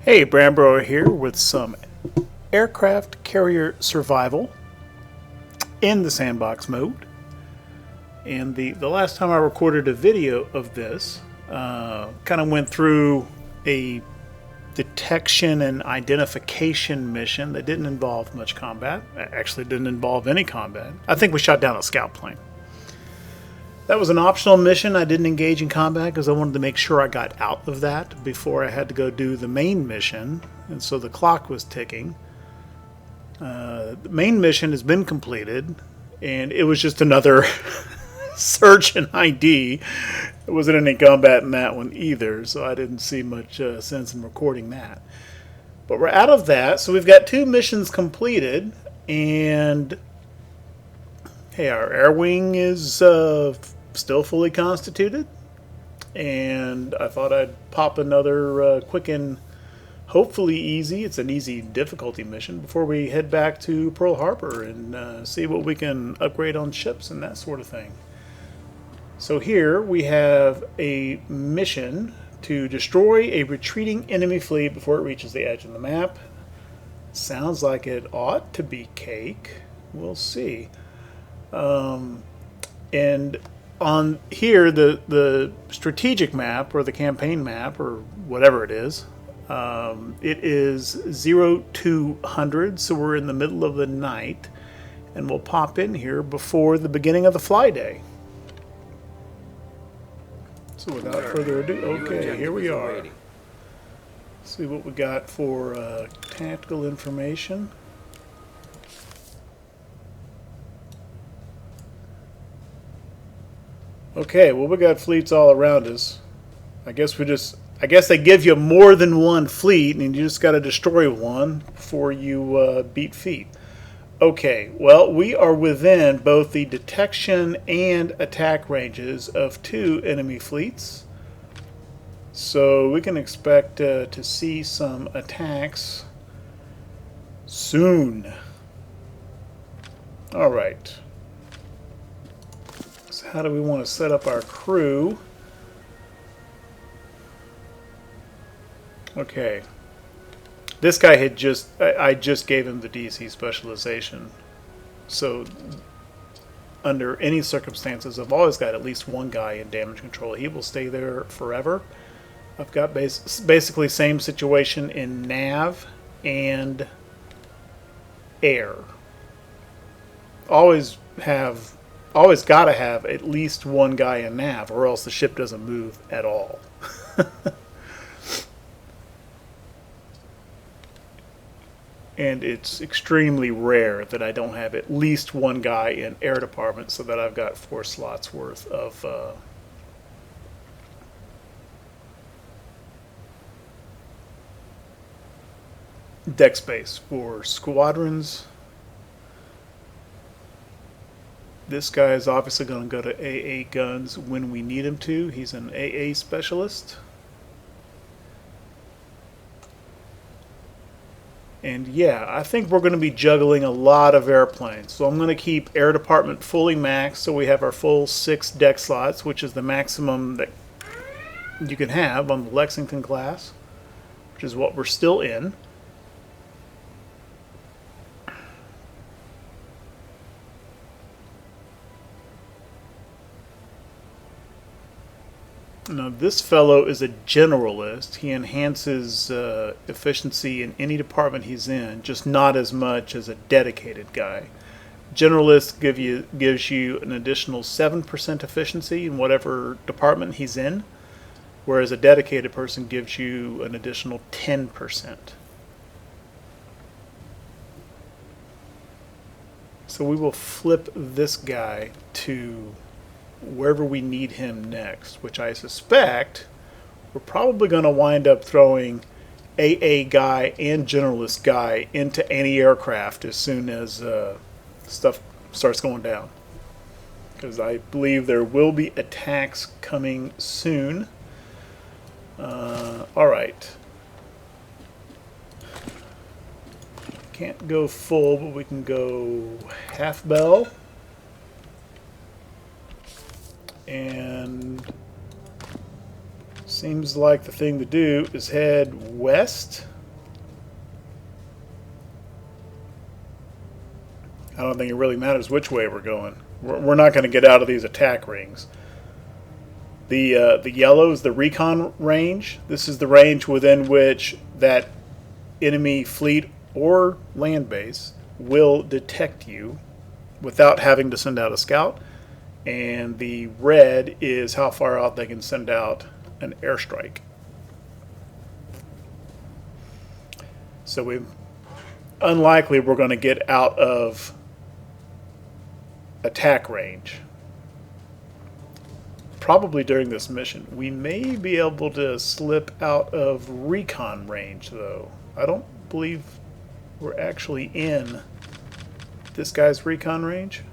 Hey, Brambro here with some aircraft carrier survival in the sandbox mode. And the last time I recorded a video of this, kind of went through a detection and identification mission that didn't involve much combat. Actually, didn't involve any combat. I think we shot down a scout plane. That was an optional mission. I didn't engage in combat because I wanted to make sure I got out of that before I had to go do the main mission. And so the clock was ticking. The main mission has been completed, and it was just another search and ID. There wasn't any combat in that one either, so I didn't see much sense in recording that. But we're out of that, so we've got 2 missions completed, and hey, our air wing is still fully constituted, and I thought I'd pop another quick and hopefully easy, it's an easy difficulty mission, before we head back to Pearl Harbor and see what we can upgrade on ships and that sort of thing. So here we have a mission to destroy a retreating enemy fleet before it reaches the edge of the map. Sounds like it ought to be cake. We'll see. And on here, the strategic map, or the campaign map, or whatever it is 0200, so we're in the middle of the night, and we'll pop in here before the beginning of the fly day. So without further ado, okay, here we are. Let's see what we got for tactical information. Okay, well, we got fleets all around us. I guess they give you more than one fleet, and you just got to destroy one before you beat feet. Okay, well, we are within both the detection and attack ranges of 2 enemy fleets. So we can expect to see some attacks soon. All right. How do we want to set up our crew? Okay. This guy had I just gave him the DC specialization. So under any circumstances, I've always got at least one guy in damage control. He will stay there forever. I've got basically same situation in nav and air. Always got to have at least one guy in nav, or else the ship doesn't move at all. And it's extremely rare that I don't have at least one guy in air department, so that I've got 4 slots worth of deck space for squadrons. This guy is obviously going to go to AA guns when we need him to. He's an AA specialist. And yeah, I think we're going to be juggling a lot of airplanes. So I'm going to keep air department fully maxed, so we have our full 6 deck slots, which is the maximum that you can have on the Lexington class, which is what we're still in. Now this fellow is a generalist. He enhances efficiency in any department he's in, just not as much as a dedicated guy. Generalist gives you an additional 7% efficiency in whatever department he's in, whereas a dedicated person gives you an additional 10%. So we will flip this guy to wherever we need him next, which I suspect we're probably going to wind up throwing AA guy and generalist guy into anti-aircraft as soon as stuff starts going down, because I believe there will be attacks coming soon. Alright, can't go full, but we can go half bell. And seems like the thing to do is head west I don't think it really matters which way we're going. We're not going to get out of these attack rings. The yellow is the recon range. This is the range within which that enemy fleet or land base will detect you without having to send out a scout. And the red is how far out they can send out an airstrike. So unlikely we're going to get out of attack range. Probably during this mission. We may be able to slip out of recon range, though. I don't believe we're actually in this guy's recon range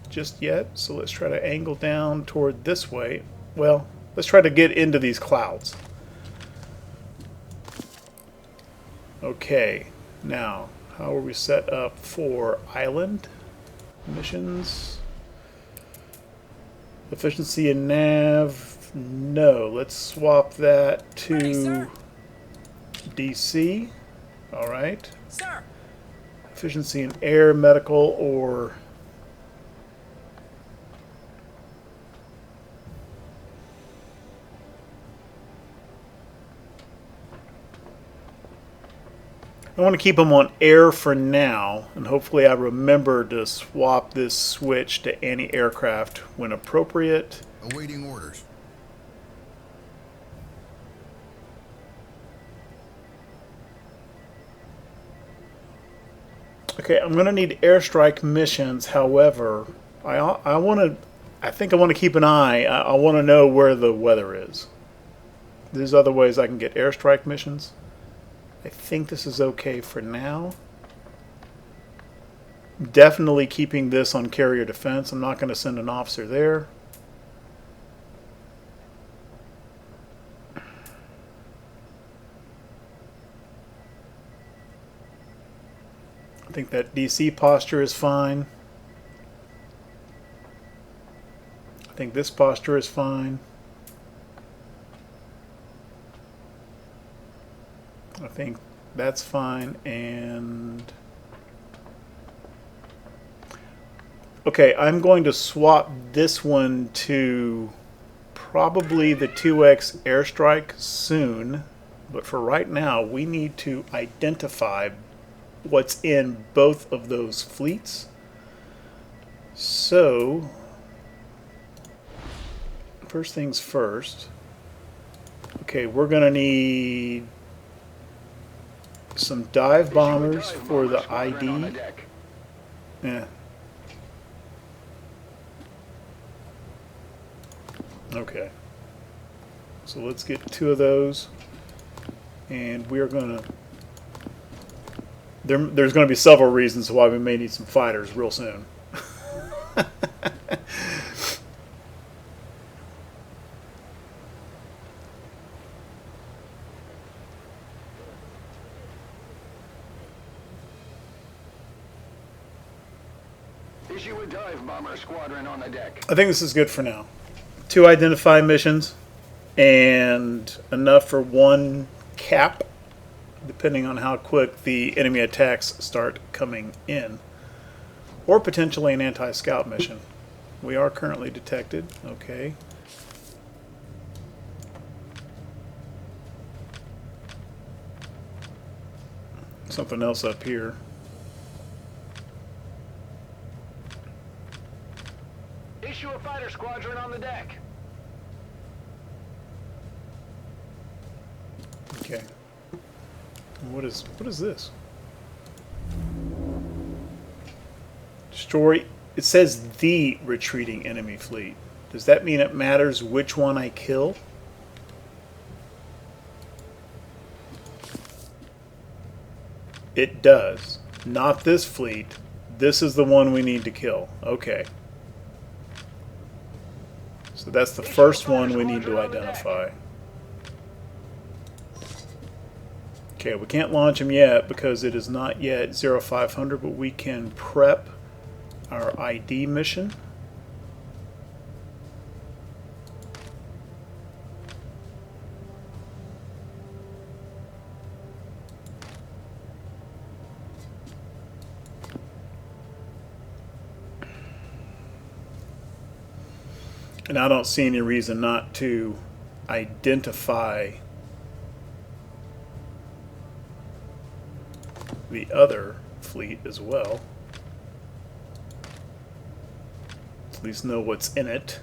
just yet. So let's try to angle down toward this way. Well, let's try to get into these clouds. Okay, now, how are we set up for island missions? Efficiency and nav, no. Let's swap that to DC. All right. Sir. Efficiency in air, medical, or I want to keep them on air for now, and hopefully I remember to swap this switch to anti-aircraft when appropriate. Awaiting orders. Okay, I'm going to need airstrike missions. However, I think I want to keep an eye. I want to know where the weather is. There's other ways I can get airstrike missions. I think this is okay for now. Definitely keeping this on carrier defense. I'm not going to send an officer there. I think that DC posture is fine. I think this posture is fine. I think that's fine, and okay, I'm going to swap this one to probably the 2X airstrike soon, but for right now we need to identify what's in both of those fleets. So first things first. Okay, we're gonna need some dive bombers for the ID. Yeah. Okay. So let's get 2 of those, and we're gonna. There's going to be several reasons why we may need some fighters real soon. Issue a dive bomber squadron on the deck. I think this is good for now. 2 identify missions and enough for 1 cap, depending on how quick the enemy attacks start coming in. Or potentially an anti-scout mission. We are currently detected. Okay. Something else up here. Issue a fighter squadron on the deck. Okay. What is this? Destroy. It says the retreating enemy fleet. Does that mean it matters which one I kill? It does. Not this fleet. This is the one we need to kill. Okay. So that's the first one we need to identify. Okay, we can't launch him yet because it is not yet 0500, but we can prep our ID mission. And I don't see any reason not to identify the other fleet as well. At least know what's in it.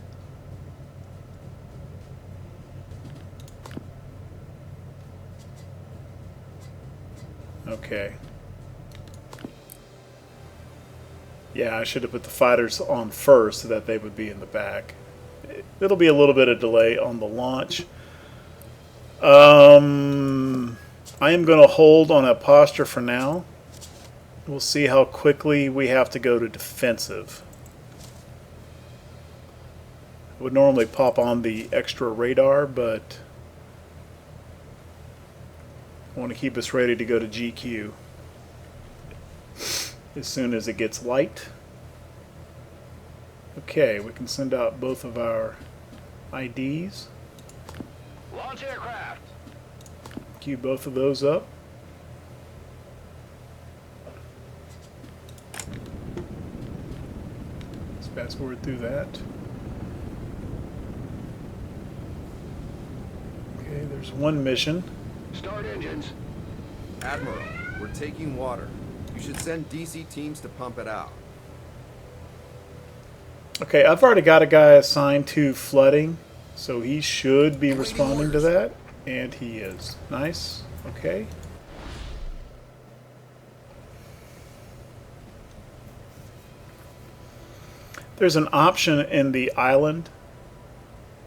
Okay. Yeah, I should have put the fighters on first so that they would be in the back. It'll be a little bit of delay on the launch. I am going to hold on a posture for now. We'll see how quickly we have to go to defensive. I would normally pop on the extra radar, but I want to keep us ready to go to GQ as soon as it gets light. Okay, we can send out both of our IDs. Launch aircraft. Queue both of those up. Let's fast forward through that. Okay, there's one mission. Start engines. Admiral, we're taking water. You should send DC teams to pump it out. Okay, I've already got a guy assigned to flooding, so he should be responding to that, and he is. Nice. Okay. There's an option in the island.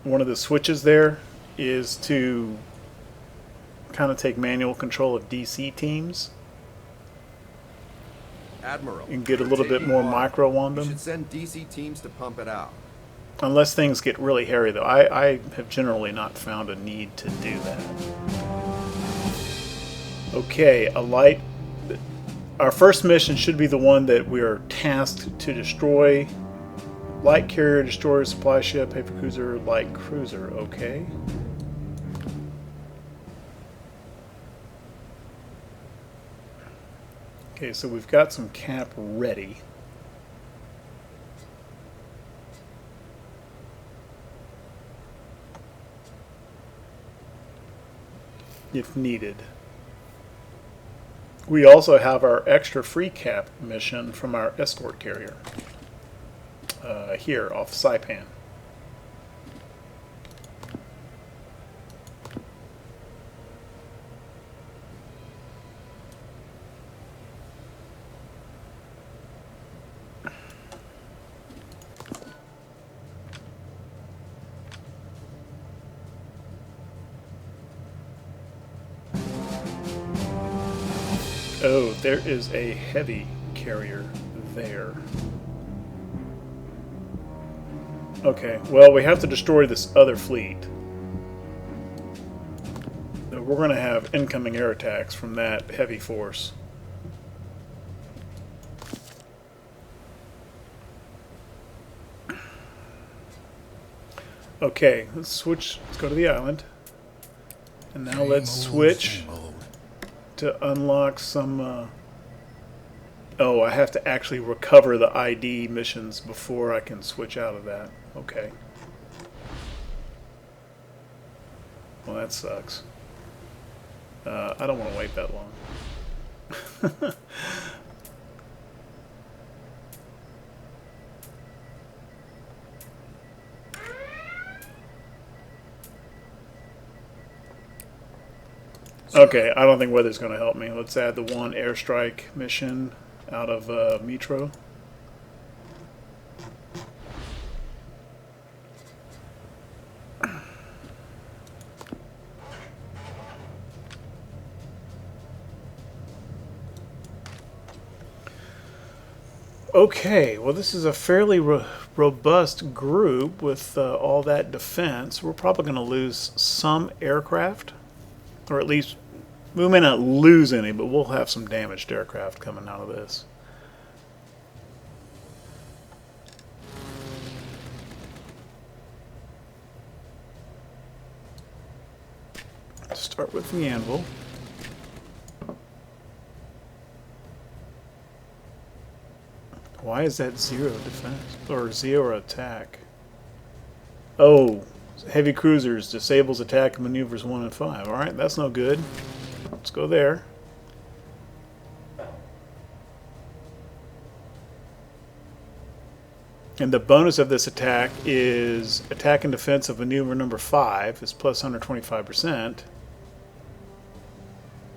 One of the switches there is to kind of take manual control of DC teams Admiral, and get a we're little bit taking more water. micro on You them. should send DC teams to pump it out. Unless things get really hairy, though. I have generally not found a need to do that. Okay, a light. Our first mission should be the one that we are tasked to destroy. Light carrier, destroyer, supply ship, paper cruiser, light cruiser. Okay. Okay, so we've got some cap ready. If needed. We also have our extra free cap mission from our escort carrier. Here, off Saipan. Oh, there is a heavy carrier there. Okay, well, we have to destroy this other fleet. We're going to have incoming air attacks from that heavy force. Okay, let's switch. Let's go to the island. And now let's switch to unlock some... Oh, I have to actually recover the ID missions before I can switch out of that. Okay. Well, that sucks. I don't want to wait that long. Okay, I don't think weather's going to help me. Let's add the one airstrike mission out of Metro. Okay, well, this is a fairly robust group with all that defense. We're probably going to lose some aircraft, or at least we may not lose any, but we'll have some damaged aircraft coming out of this. Start with the anvil. Why is that 0 defense or 0 attack? Oh, heavy cruisers disables attack and maneuvers 1 and 5. Alright, that's no good. Let's go there. And the bonus of this attack is attack and defense of maneuver number 5 is plus 125%.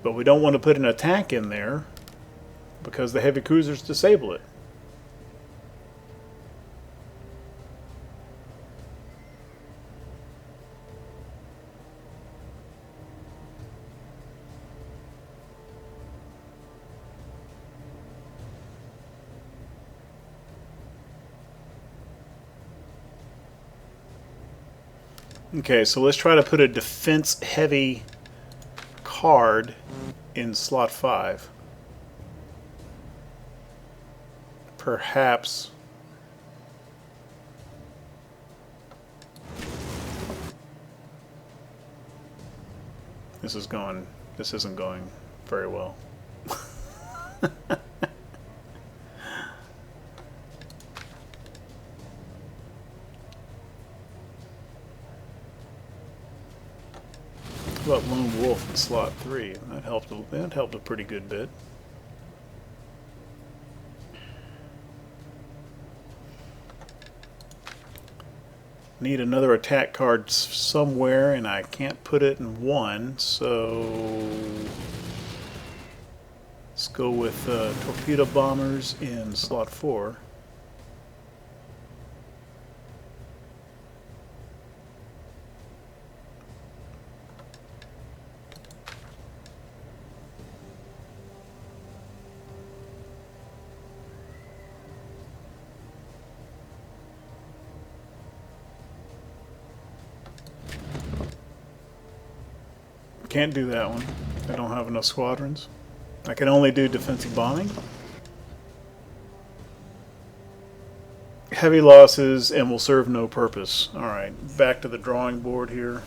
But we don't want to put an attack in there because the heavy cruisers disable it. Okay, so let's try to put a defense heavy card in slot 5. Perhaps this isn't going very well. What about Lone Wolf in slot 3? That helped a pretty good bit. Need another attack card somewhere, and I can't put it in 1, so let's go with torpedo bombers in slot 4. Can't do that one. I don't have enough squadrons. I can only do defensive bombing. Heavy losses and will serve no purpose. Alright, back to the drawing board here.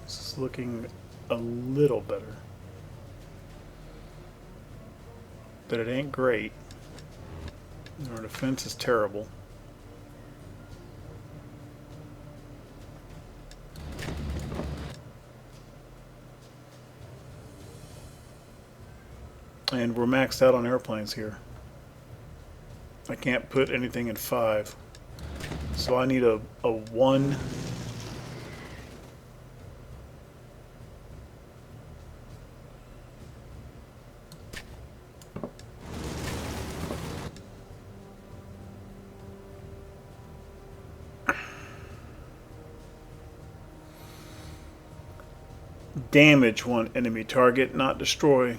This is looking a little better. But it ain't great. Our defense is terrible. And we're maxed out on airplanes here. I can't put anything in 5. So I need a 1. Damage one enemy target, not destroy.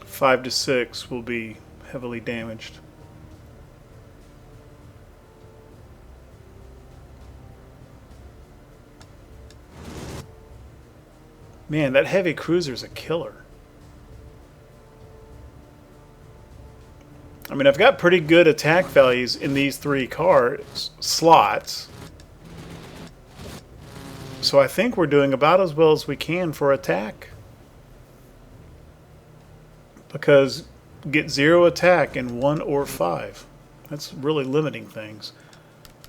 Five to 6 will be heavily damaged. Man, that heavy cruiser's a killer. I mean, I've got pretty good attack values in these 3 slots. So I think we're doing about as well as we can for attack. Because get 0 attack in 1 or 5. That's really limiting things.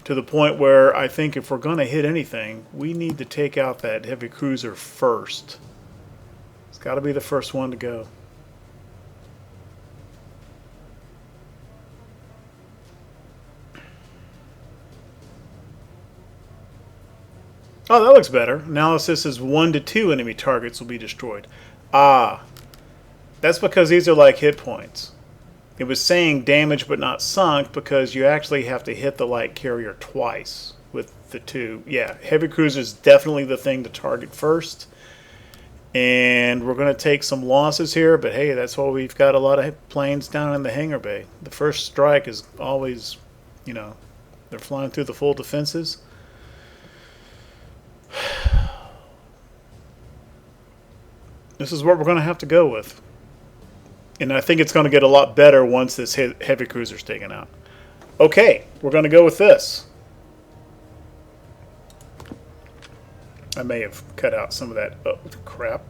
To the point where I think if we're going to hit anything, we need to take out that heavy cruiser first. It's got to be the first one to go. Oh, that looks better. Analysis is 1 to 2 enemy targets will be destroyed. Ah, that's because these are like hit points. It was saying damage but not sunk because you actually have to hit the light carrier twice with the two. Yeah, heavy cruiser is definitely the thing to target first. And we're going to take some losses here, but hey, that's why we've got a lot of planes down in the hangar bay. The first strike is always, you know, they're flying through the full defenses. This is what we're going to have to go with. And I think it's going to get a lot better once this heavy cruiser's taken out. Okay, we're going to go with this. I may have cut out some of that. Oh, crap.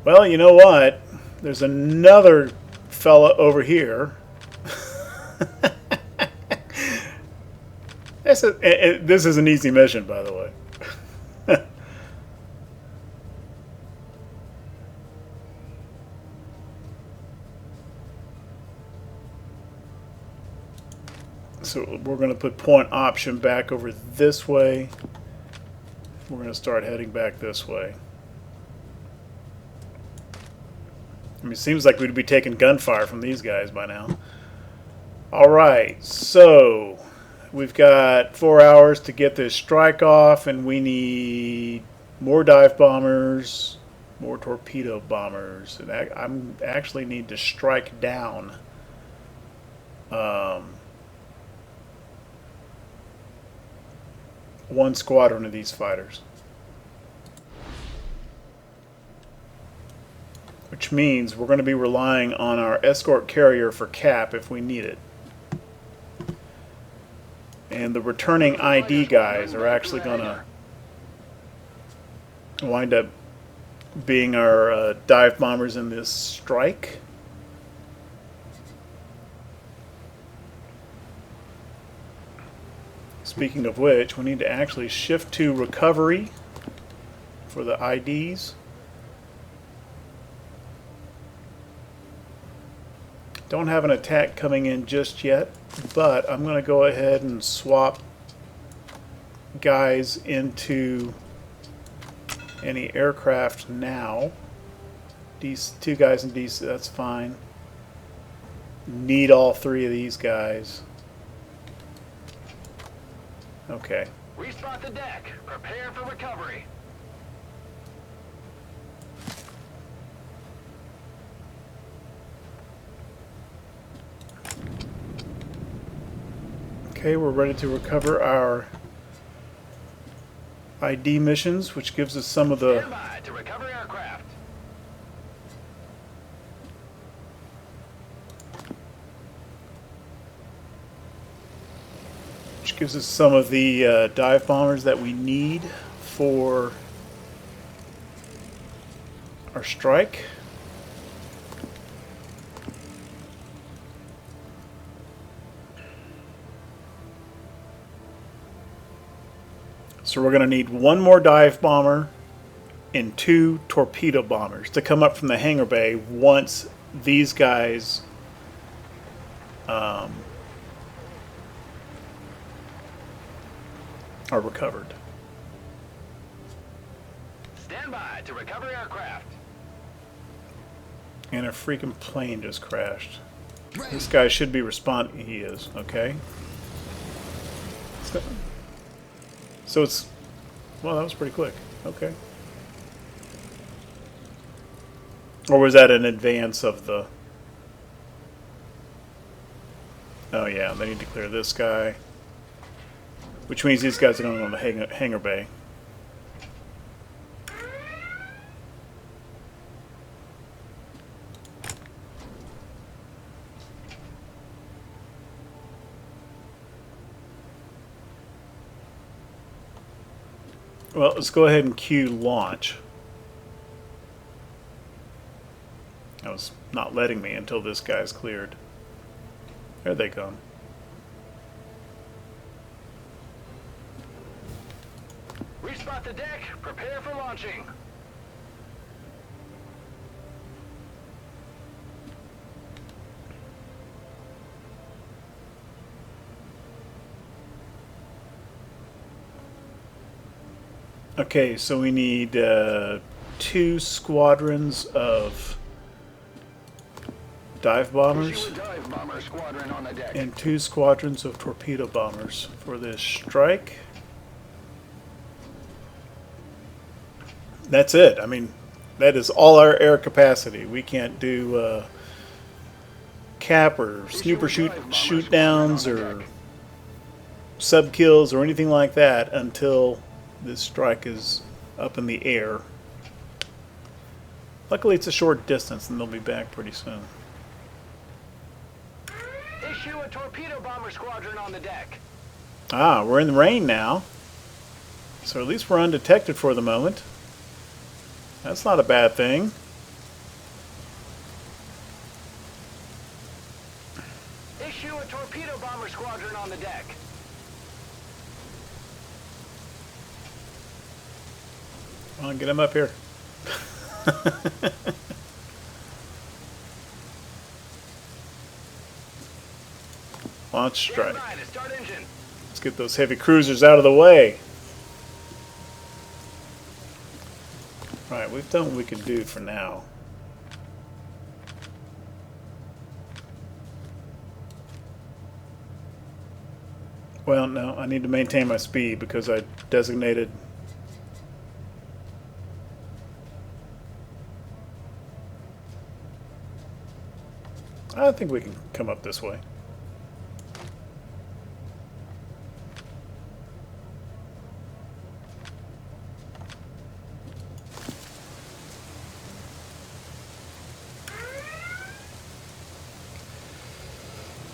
Well, you know what? There's another fella over here. This is an easy mission, by the way. So we're going to put point option back over this way. We're going to start heading back this way. I mean, it seems like we'd be taking gunfire from these guys by now. Alright, so we've got 4 hours to get this strike off, and we need more dive bombers, more torpedo bombers. And I actually need to strike down one squadron of these fighters. Which means we're going to be relying on our escort carrier for cap if we need it. And the returning ID guys are actually going to wind up being our dive bombers in this strike. Speaking of which, we need to actually shift to recovery for the IDs. Don't have an attack coming in just yet, but I'm going to go ahead and swap guys into any aircraft now. These two guys in DC, that's fine. Need all three of these guys. Okay. Respot the deck. Prepare for recovery. Okay, we're ready to recover our ID missions, which gives us some of the... Stand by to recover aircraft. Which gives us some of the dive bombers that we need for our strike. So we're going to need one more dive bomber and 2 torpedo bombers to come up from the hangar bay once these guys are recovered. Stand by to recover aircraft. And a freaking plane just crashed. This guy should be responding. He is. Okay. So it's... Well, that was pretty quick. Okay. Or was that in advance of the... Oh yeah, they need to clear this guy. Which means these guys are going to go in the hangar bay. Well, let's go ahead and cue launch. That was not letting me until this guy's cleared. There they come. Respot the deck. Prepare for launching. Okay, so we need 2 squadrons of dive Issue bombers a dive bomber squadron on the deck. and 2 squadrons of torpedo bombers for this strike. That's it. I mean, that is all our air capacity. We can't do cap or snooper shoot downs or sub kills or anything like that until this strike is up in the air. Luckily it's a short distance and they'll be back pretty soon. Issue a torpedo bomber squadron on the deck. Ah, we're in the rain now. So at least we're undetected for the moment. That's not a bad thing. Issue a torpedo bomber squadron on the deck. Come on, get him up here. Launch strike. Start engine. Let's get those heavy cruisers out of the way. Right, we've done what we can do for now. Well, no, I need to maintain my speed because I designated. I think we can come up this way.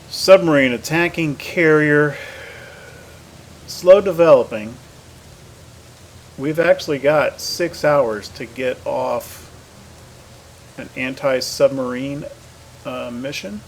Submarine attacking carrier, slow developing. We've actually got 6 hours to get off an anti-submarine mission.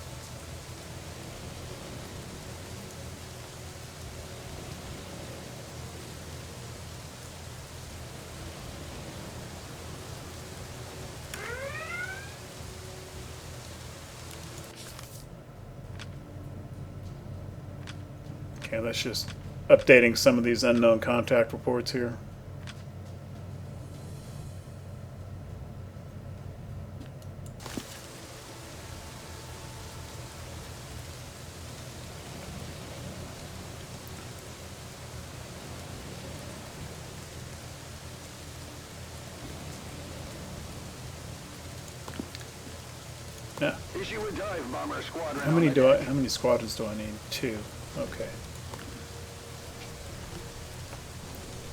Okay, that's just updating some of these unknown contact reports here. Yeah. Issue a dive bomber squadron. How many squadrons do I need? 2. Okay.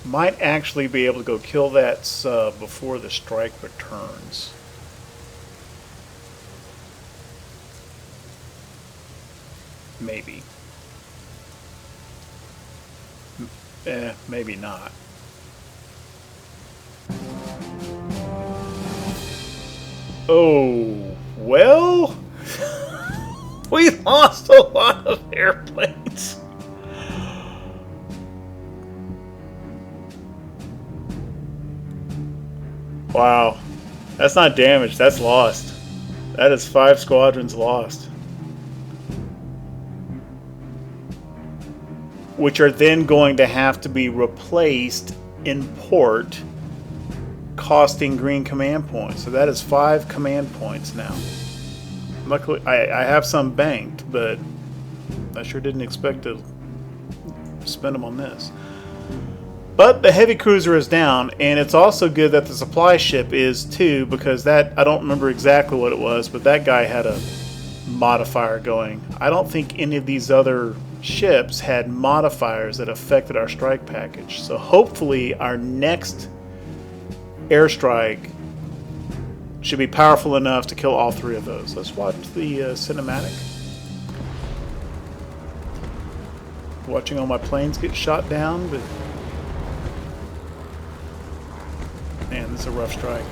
Might actually be able to go kill that sub before the strike returns. Maybe. Maybe not. Oh, well, we lost a lot of airplanes. Wow, that's not damage, that's lost. That is 5 squadrons lost. Which are then going to have to be replaced in port, costing green command points. So that is 5 command points now. Luckily, I have some banked, but I sure didn't expect to spend them on this. But the heavy cruiser is down, and it's also good that the supply ship is too, because that, I don't remember exactly what it was, but that guy had a modifier going. I don't think any of these other ships had modifiers that affected our strike package. So hopefully our next airstrike should be powerful enough to kill all 3 of those. Let's watch the cinematic. Watching all my planes get shot down, but man, this is a rough strike.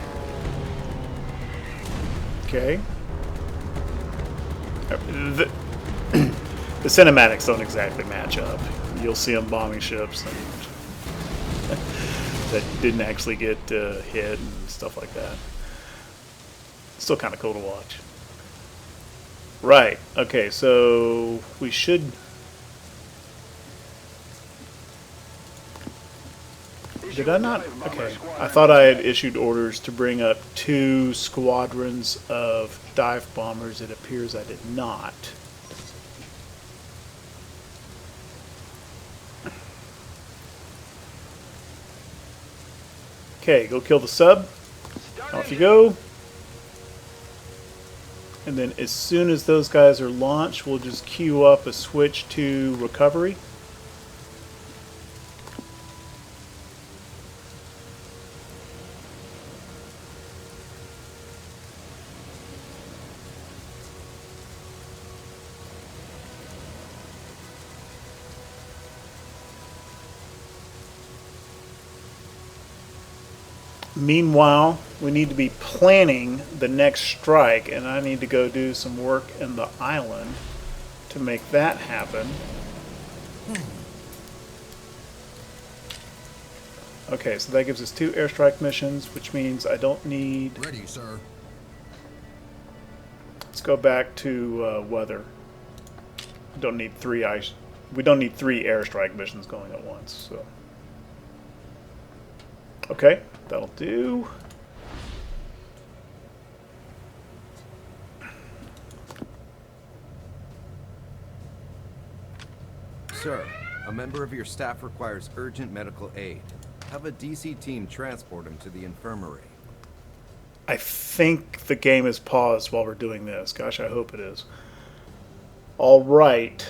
Okay. The cinematics don't exactly match up. You'll see them bombing ships and that didn't actually get hit and stuff like that. Still kind of cool to watch. Right. Okay, so we should... Did I not? Okay. I thought I had issued orders to bring up 2 squadrons of dive bombers. It appears I did not. Okay, go kill the sub. Off you go. And then as soon as those guys are launched, we'll just queue up a switch to recovery. Meanwhile, we need to be planning the next strike, and I need to go do some work in the island to make that happen. Okay, so that gives us 2 airstrike missions, which means I don't need... Ready, sir. Let's go back to weather. We don't need 3 ice. We don't need 3 airstrike missions going at once. So, okay, that'll do. Sir, a member of your staff requires urgent medical aid. Have a DC team transport him to the infirmary. I think the game is paused while we're doing this. Gosh, I hope it is. All right.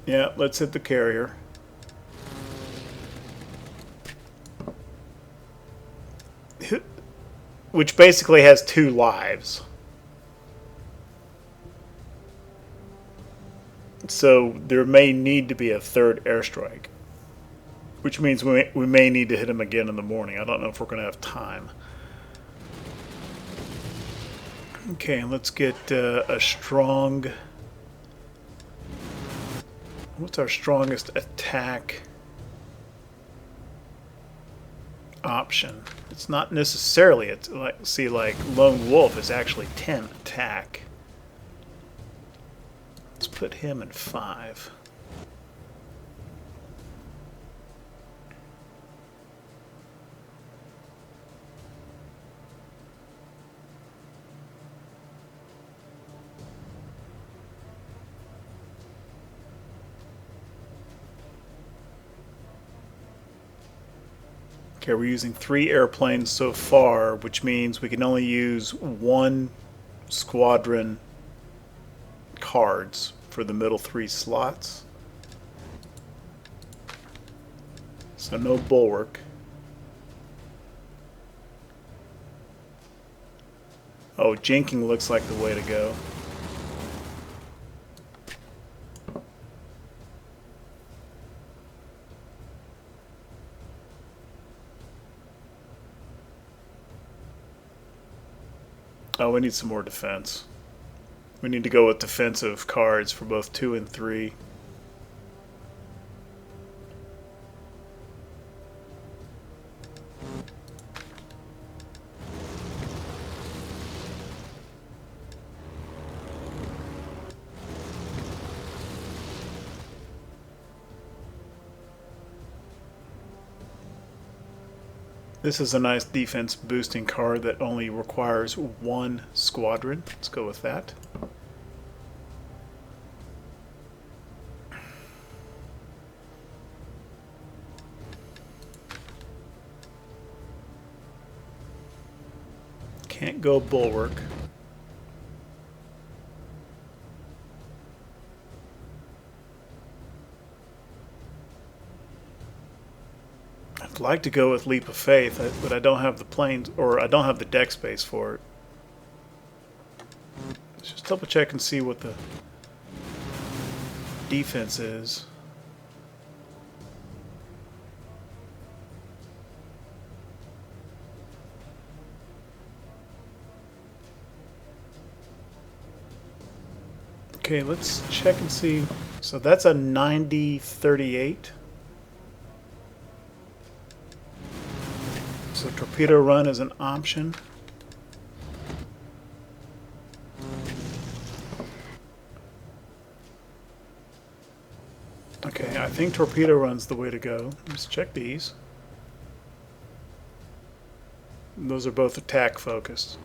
Yeah, let's hit the carrier. Which basically has 2 lives. So there may need to be a 3rd airstrike. Which means we may need to hit him again in the morning. I don't know if we're going to have time. Okay, let's get a strong... What's our strongest attack option? It's not necessarily... It's like, see, like Lone Wolf is actually 10 attack. Let's put him in 5. Okay, we're using 3 airplanes so far, which means we can only use 1 squadron cards for the middle 3 slots. So no bulwark. Oh, jinking looks like the way to go. Oh, we need some more defense. We need to go with defensive cards for both 2 and 3. This is a nice defense boosting card that only requires 1 squadron. Let's go with that. Can't go bulwark. I'd like to go with Leap of Faith, but I don't have the planes, or I don't have the deck space for it. Let's just double check and see what the defense is. Okay, let's check and see. So that's a 90-38. So torpedo run is an option. Okay, I think torpedo run's the way to go. Let's check these. Those are both attack focused.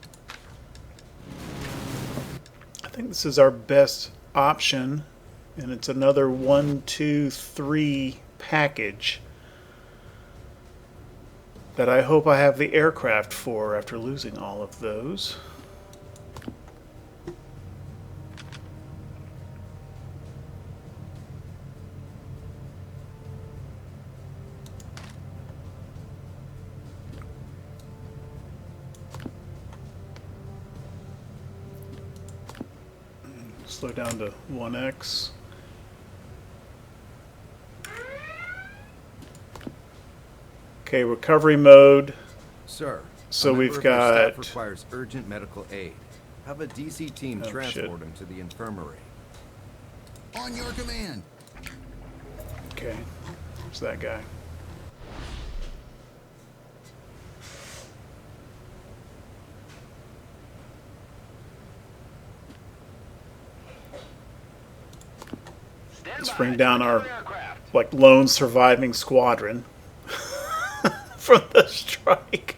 I think this is our best option, and it's another 1, 2, 3 package that I hope I have the aircraft for after losing all of those. Slow down to 1x. Okay, recovery mode. Sir, So a we've member of your got... staff requires urgent medical aid. Have a DC team transport him to the infirmary. On your command. Okay, where's that guy? Let's bring down our like lone surviving squadron from the strike.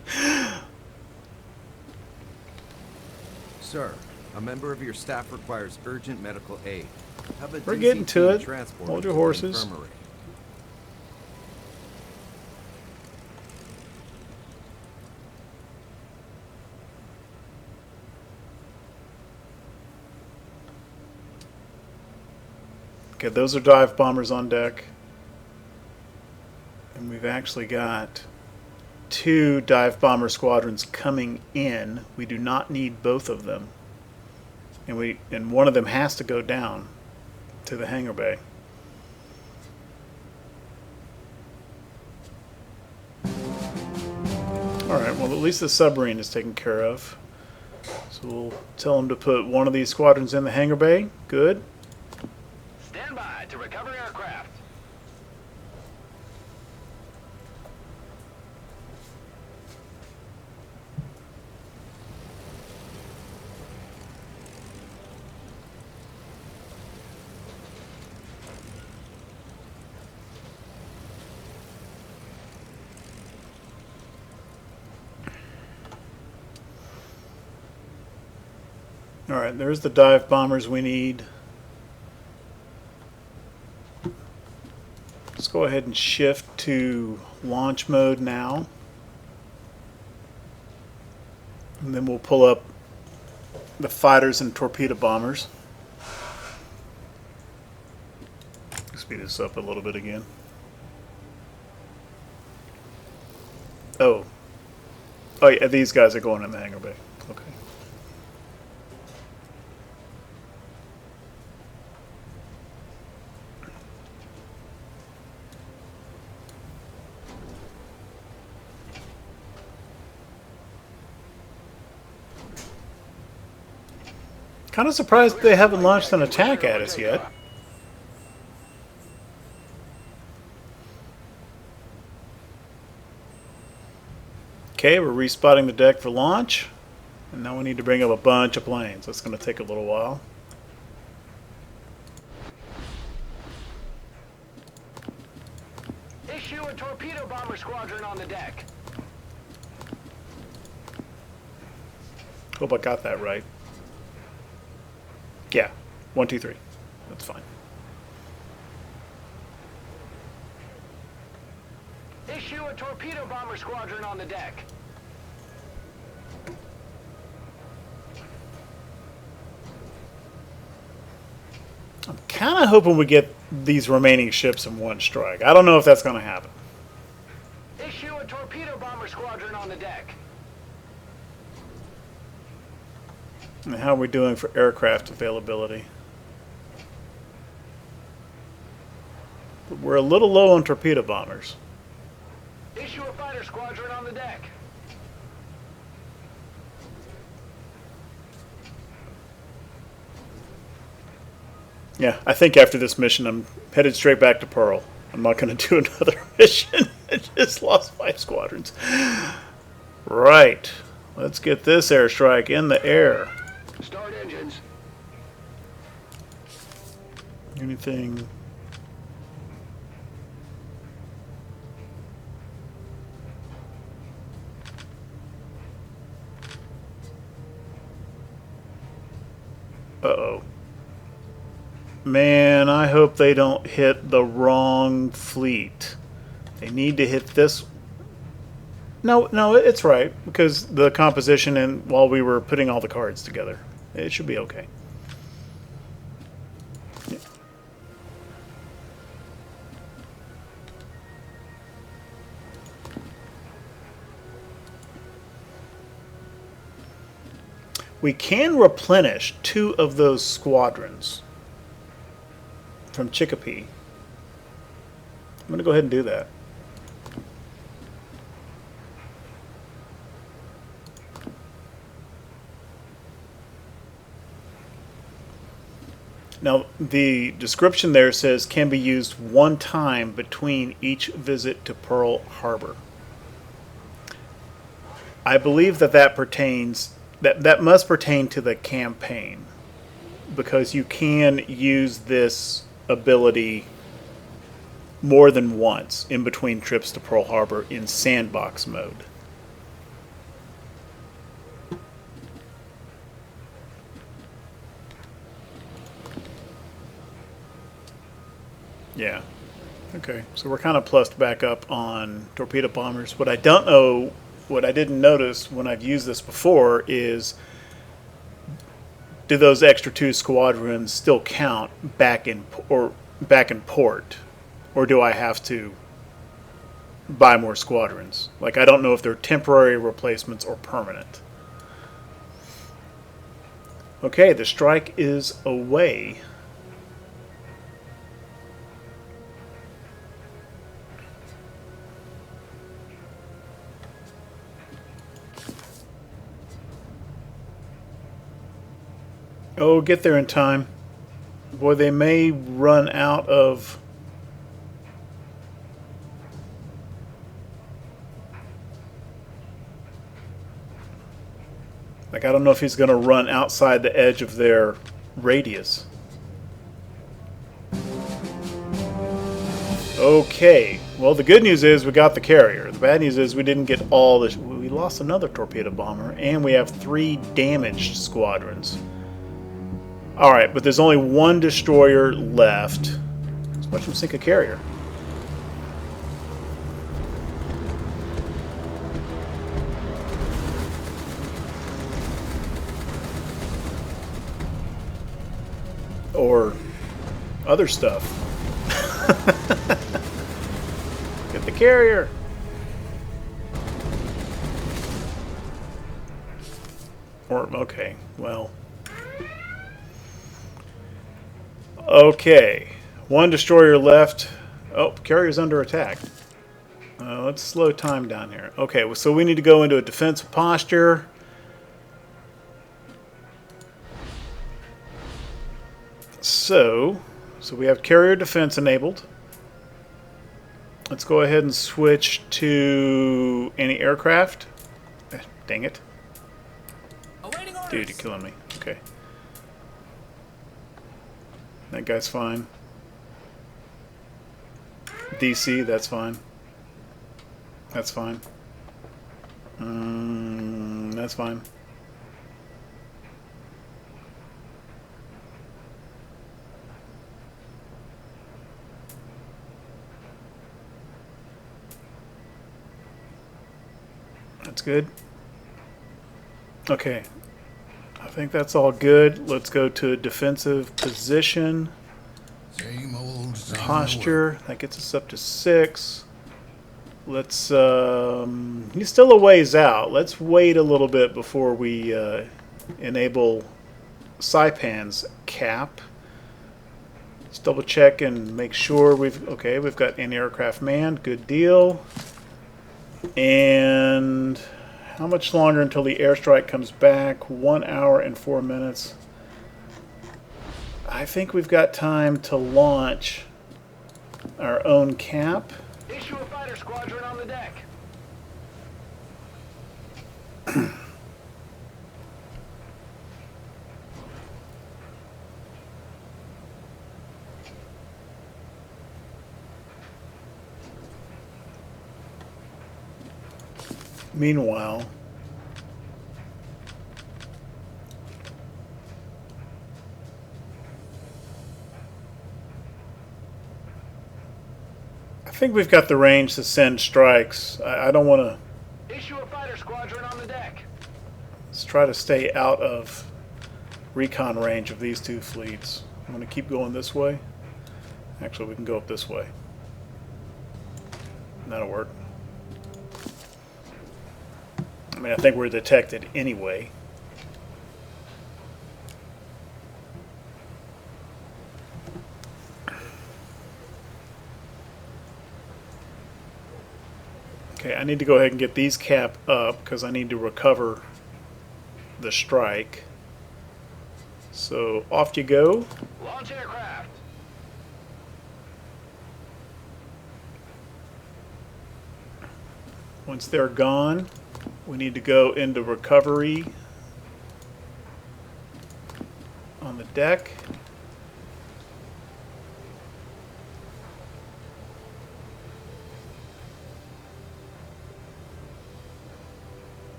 Sir, a member of your staff requires urgent medical aid. Have a We're DC getting to team it. transport Hold him your to the horses. infirmary. Okay, those are dive bombers on deck. And we've actually got 2 dive bomber squadrons coming in. We do not need both of them. And one of them has to go down to the hangar bay. Alright, well at least the submarine is taken care of. So we'll tell them to put one of these squadrons in the hangar bay. Good. Stand by to recover aircraft. Alright, there's the dive bombers we need. Let's go ahead and shift to launch mode now. And then we'll pull up the fighters and torpedo bombers. Speed this up a little bit again. Oh. Oh yeah, these guys are going in the hangar bay. Okay. Kind of surprised they haven't launched an attack at us yet. Okay, we're respotting the deck for launch. And now we need to bring up a bunch of planes. That's going to take a little while. Issue a torpedo bomber squadron on the deck. Hope I got that right. Yeah, 1, 2, 3. That's fine. Issue a torpedo bomber squadron on the deck. I'm kind of hoping we get these remaining ships in one strike. I don't know if that's going to happen. Issue a torpedo bomber squadron on the deck. And how are we doing for aircraft availability? But we're a little low on torpedo bombers. Issue a fighter squadron on the deck. Yeah, I think after this mission I'm headed straight back to Pearl. I'm not going to do another mission. I just lost 5 squadrons. Right. Let's get this airstrike in the air. Start engines. Anything Uh-oh. Man, I hope they don't hit the wrong fleet. They need to hit this. No, no, it's right. Because the composition and while we were putting all the cards together. It should be okay. We can replenish 2 of those squadrons from Chicopee. I'm going to go ahead and do that. Now, the description there says can be used 1 time between each visit to Pearl Harbor. I believe that pertains... That must pertain to the campaign, because you can use this ability more than once in between trips to Pearl Harbor in Sandbox mode. Yeah. Okay, so we're kind of plussed back up on torpedo bombers. What I don't know, what I didn't notice when I've used this before is, do those extra 2 squadrons still count back in port, or do I have to buy more squadrons? Like, I don't know if they're temporary replacements or permanent. Okay, the strike is away. Oh, get there in time. Boy, they may run out of... Like, I don't know if he's going to run outside the edge of their radius. Okay. Well, the good news is we got the carrier. The bad news is we didn't get all this. We lost another torpedo bomber, and we have 3 damaged squadrons. Alright, but there's only 1 destroyer left. Let's watch him sink a carrier. Or other stuff. Get the carrier! Or, okay, well... Okay, 1 destroyer left. Oh, carrier's under attack. Let's slow time down here. Okay, so we need to go into a defensive posture. So we have carrier defense enabled. Let's go ahead and switch to anti-aircraft. Dang it. Dude, you're killing me. Okay. That guy's fine. DC, that's fine. That's fine. That's fine. That's good. Okay. I think that's all good. Let's go to a defensive position. Same old Posture. That gets us up to 6. Let's, he's still a ways out. Let's wait a little bit before we enable Saipan's cap. Let's double check and make sure we've got anti-aircraft manned. Good deal. And how much longer until the airstrike comes back? 1 hour and 4 minutes. I think we've got time to launch our own cap. Issue a fighter squadron on the deck. Meanwhile, think we've got the range to send strikes. I don't want to... Issue a fighter squadron on the deck. Let's try to stay out of recon range of these two fleets. I'm going to keep going this way. Actually, we can go up this way. That'll work. I mean, I think we're detected anyway. Okay, I need to go ahead and get these cap up because I need to recover the strike. So off you go. Launch aircraft. Once they're gone, we need to go into recovery on the deck.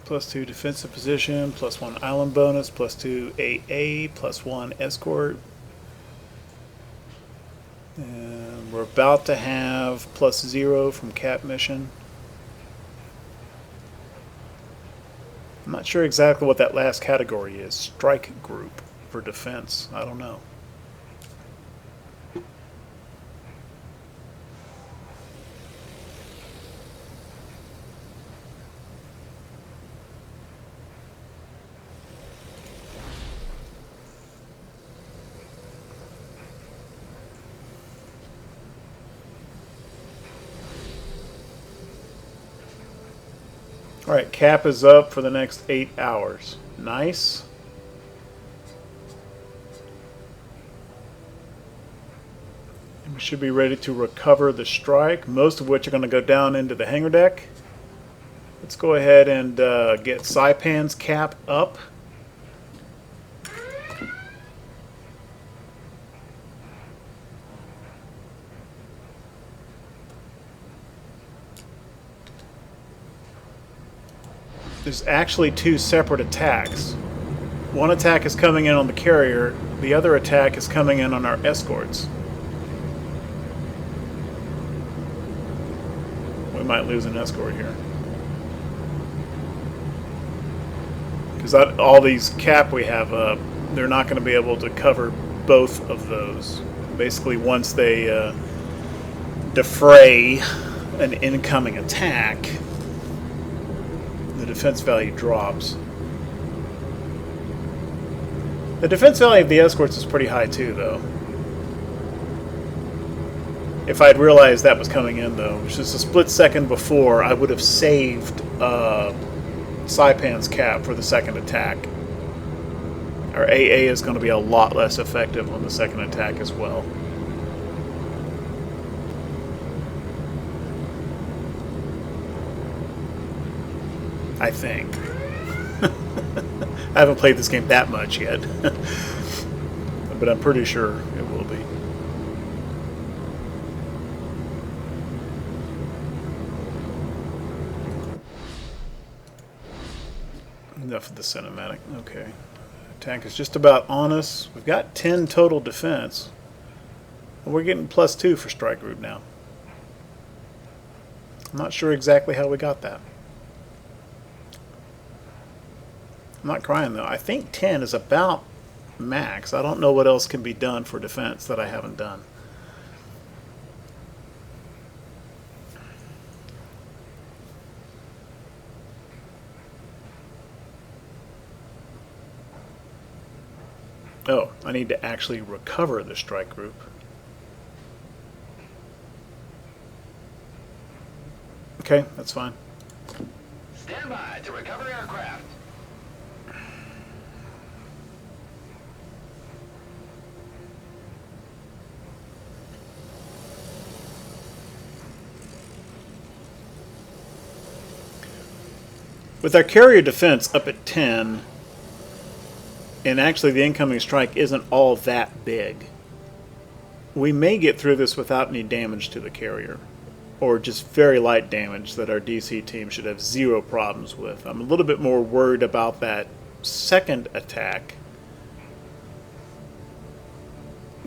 +2 defensive position, +1 island bonus, +2 AA, +1 escort. And we're about to have +0 from cap mission. I'm not sure exactly what that last category is. Strike group for defense. I don't know. Alright, cap is up for the next 8 hours. Nice. And we should be ready to recover the strike, most of which are going to go down into the hangar deck. Let's go ahead and get Saipan's cap up. There's actually 2 separate attacks. One attack is coming in on the carrier, the other attack is coming in on our escorts. We might lose an escort here. Because all these cap we have up, they're not going to be able to cover both of those. Basically, once they defray an incoming attack, the defense value drops. The defense value of the escorts is pretty high too, though. If I'd realized that was coming in, though, which is a split second before, I would have saved Saipan's cap for the second attack. Our AA is going to be a lot less effective on the second attack as well. I think. I haven't played this game that much yet, but I'm pretty sure it will be. Enough of the cinematic. Okay. Attack is just about on us. We've got 10 total defense. And we're getting +2 for strike group now. I'm not sure exactly how we got that. I'm not crying though. I think 10 is about max. I don't know what else can be done for defense that I haven't done. Oh, I need to actually recover the strike group. Okay, that's fine. Stand by to recover aircraft. With our carrier defense up at 10, and actually the incoming strike isn't all that big, we may get through this without any damage to the carrier. or just very light damage that our DC team should have zero problems with. I'm a little bit more worried about that second attack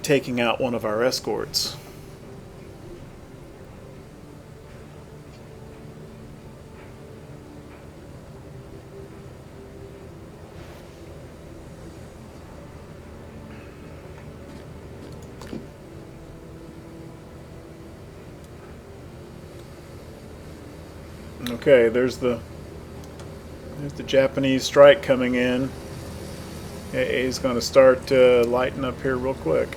taking out one of our escorts. Okay, there's the Japanese strike coming in. AA's going to start lighting up here real quick.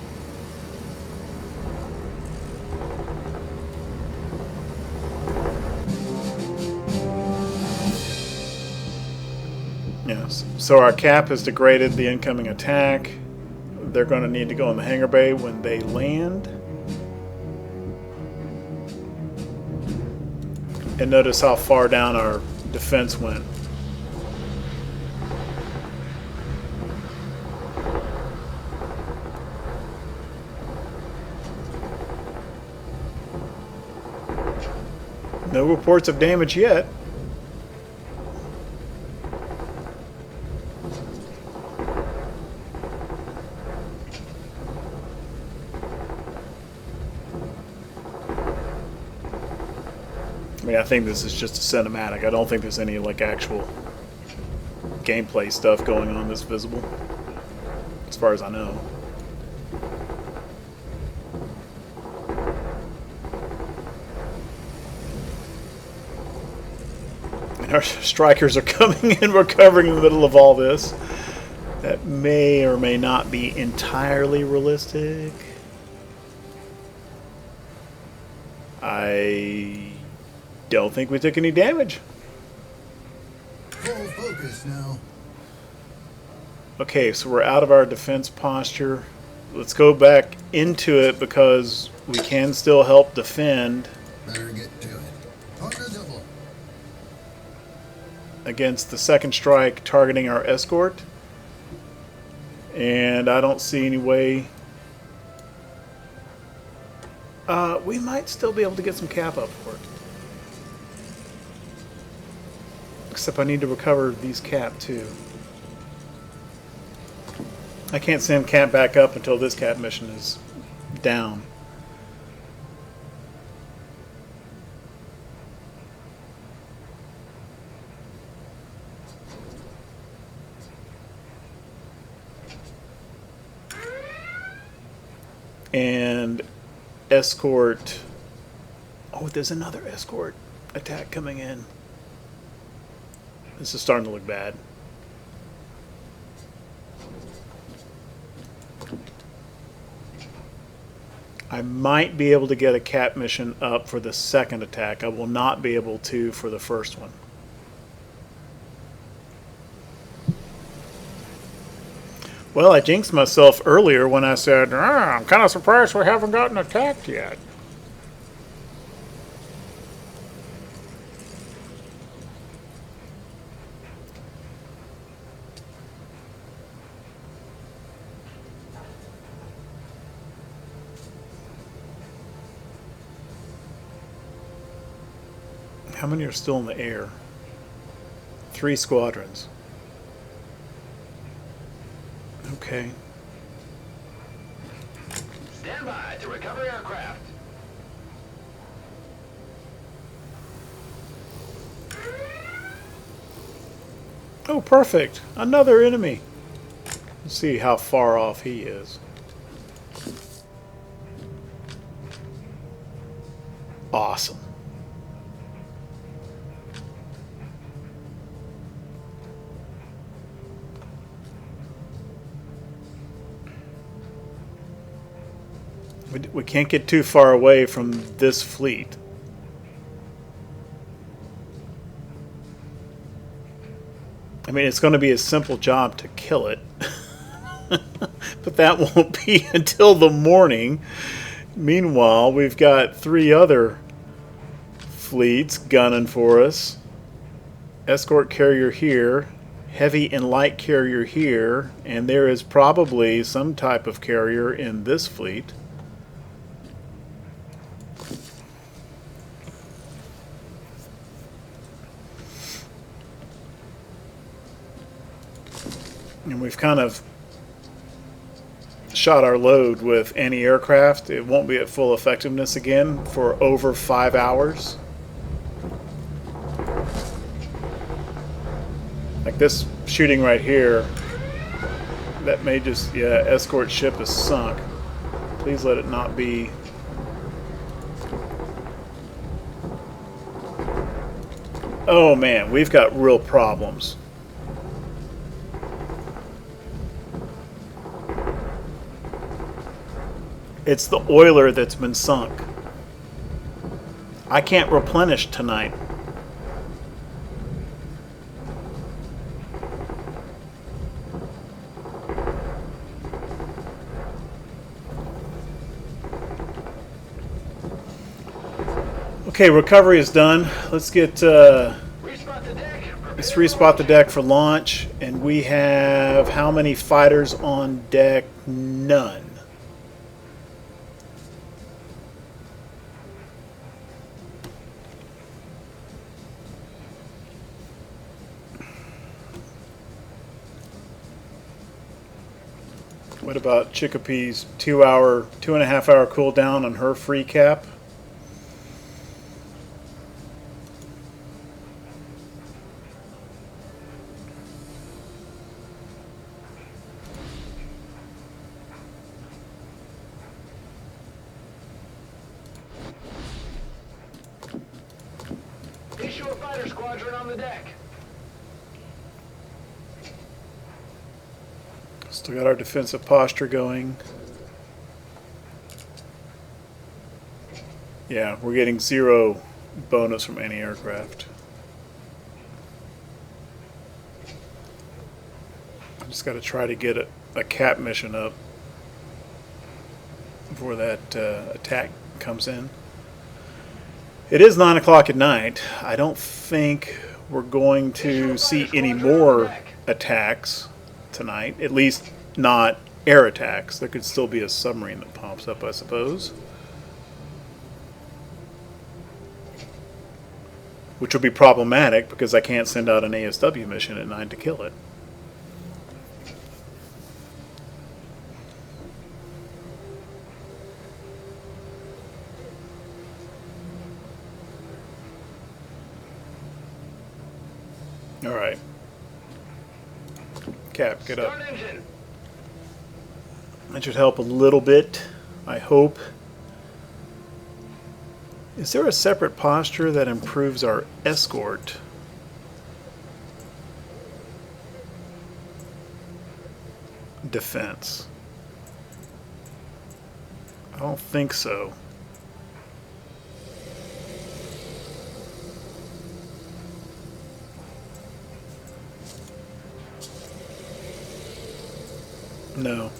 Yes, so our cap has degraded the incoming attack. They're going to need to go in the hangar bay when they land. And notice how far down our defense went. No reports of damage yet. I mean, I think this is just a cinematic. I don't think there's any like actual gameplay stuff going on that's visible, as far as I know. And our strikers are coming in, recovering in the middle of all this. That may or may not be entirely realistic. I don't think we took any damage. Full focus now. Okay, so we're out of our defense posture. Let's go back into it because we can still help defend Better get to it. On the double. against the second strike targeting our escort. And I don't see any way. We might still be able to get some cap up for it. Except I need to recover these cap too. I can't send cap back up until this cap mission is down. And escort. Oh, there's another escort attack coming in. This is starting to look bad. I might be able to get a cap mission up for the second attack. I will not be able to for the first one. Well, I jinxed myself earlier when I said, I'm kind of surprised we haven't gotten attacked yet. How many are still in the air? 3 squadrons. Okay. Stand by to recover aircraft. Oh, perfect. Another enemy. Let's see how far off he is. Awesome. We can't get too far away from this fleet. I mean, it's going to be a simple job to kill it. But that won't be until the morning. Meanwhile, we've got 3 other fleets gunning for us. Escort carrier here. Heavy and light carrier here. And there is probably some type of carrier in this fleet. And we've kind of shot our load with anti-aircraft. It won't be at full effectiveness again for over 5 hours. Like this shooting right here, that may just, yeah, escort ship is sunk. Please let it not be. Oh man, we've got real problems. It's the oiler that's been sunk. I can't replenish tonight. Okay, recovery is done. Let's get Respot the deck. let's respot the deck for launch, and we have how many fighters on deck? None. What about Chickpea's 2.5 hour cooldown on her free cap? Issue a fighter squadron on the deck. Still got our defensive posture going. Yeah, we're getting 0 bonus from anti-aircraft. I just got to try to get a cap mission up before that attack comes in. It is 9 o'clock at night. I don't think we're going to see any more attacks tonight. At least not air attacks. There could still be a submarine that pops up, I suppose. Which would be problematic because I can't send out an ASW mission at night to kill it. All right. Cap, get up. Start engine. That should help a little bit, I hope. Is there a separate posture that improves our escort? Defense. I don't think so. No.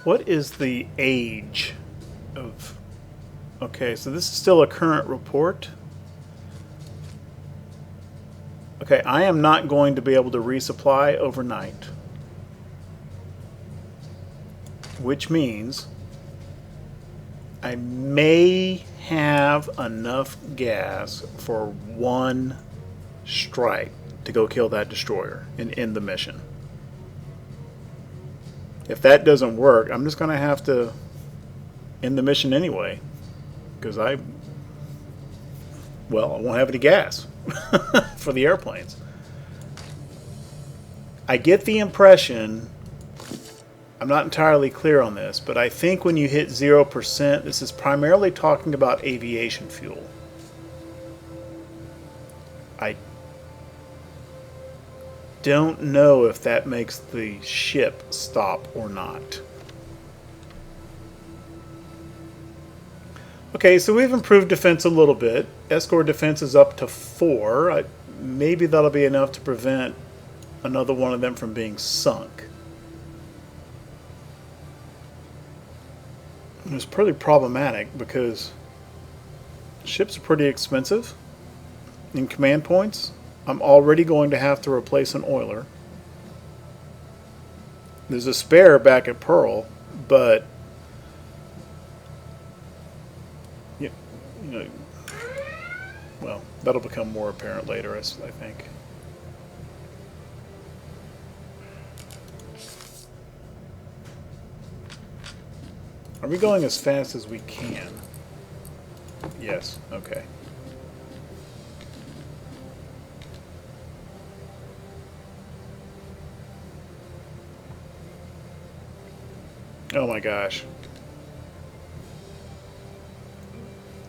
What is the age of... Okay, so this is still a current report. Okay, I am not going to be able to resupply overnight. Which means I may have enough gas for one strike to go kill that destroyer and end the mission. If that doesn't work, I'm just going to have to end the mission anyway. Because I won't have any gas for the airplanes. I get the impression, I'm not entirely clear on this, but I think when you hit 0%, this is primarily talking about aviation fuel. I don't know if that makes the ship stop or not. Okay, so we've improved defense a little bit. Escort defense is up to 4. Maybe that'll be enough to prevent another one of them from being sunk. It was pretty problematic because ships are pretty expensive in command points. I'm already going to have to replace an oiler. There's a spare back at Pearl, but you know, well, that'll become more apparent later, I think. Are we going as fast as we can? Yes, okay. Oh my gosh.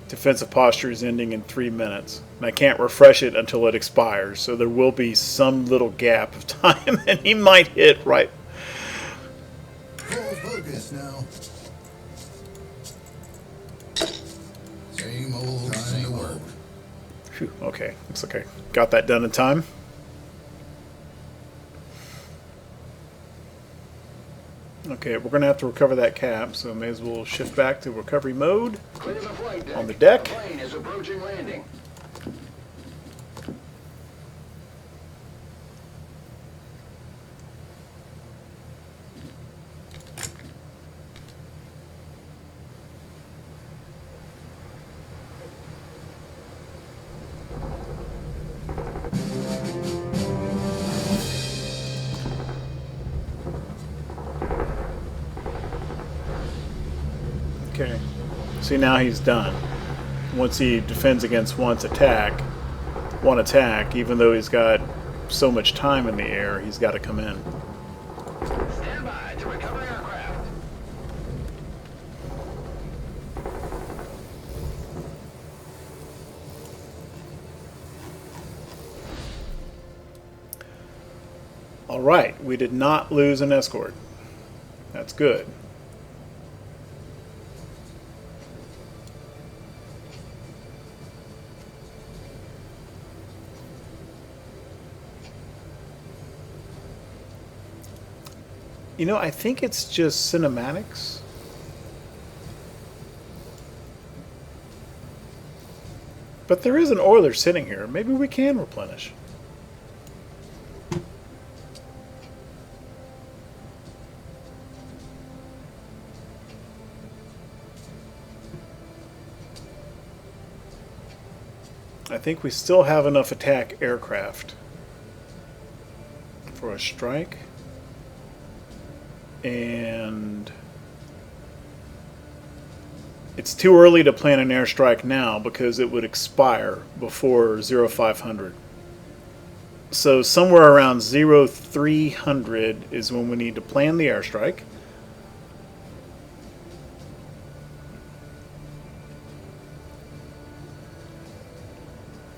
Defensive posture is ending in 3 minutes. And I can't refresh it until it expires, so there will be some little gap of time, and he might hit right. Full focus now. Same old, time to work. Phew, okay, looks like I got that done in time. Okay, we're going to have to recover that cap, so may as well shift back to recovery mode. Clear the flight deck. On the deck. The plane is approaching landing. Okay, see now he's done. Once he defends against one attack, even though he's got so much time in the air, he's got to come in. Stand by to recover aircraft. All right, we did not lose an escort. That's good. You know, I think it's just cinematics. But there is an oiler sitting here. Maybe we can replenish. I think we still have enough attack aircraft for a strike. And it's too early to plan an airstrike now because it would expire before 0500. So somewhere around 0300 is when we need to plan the airstrike.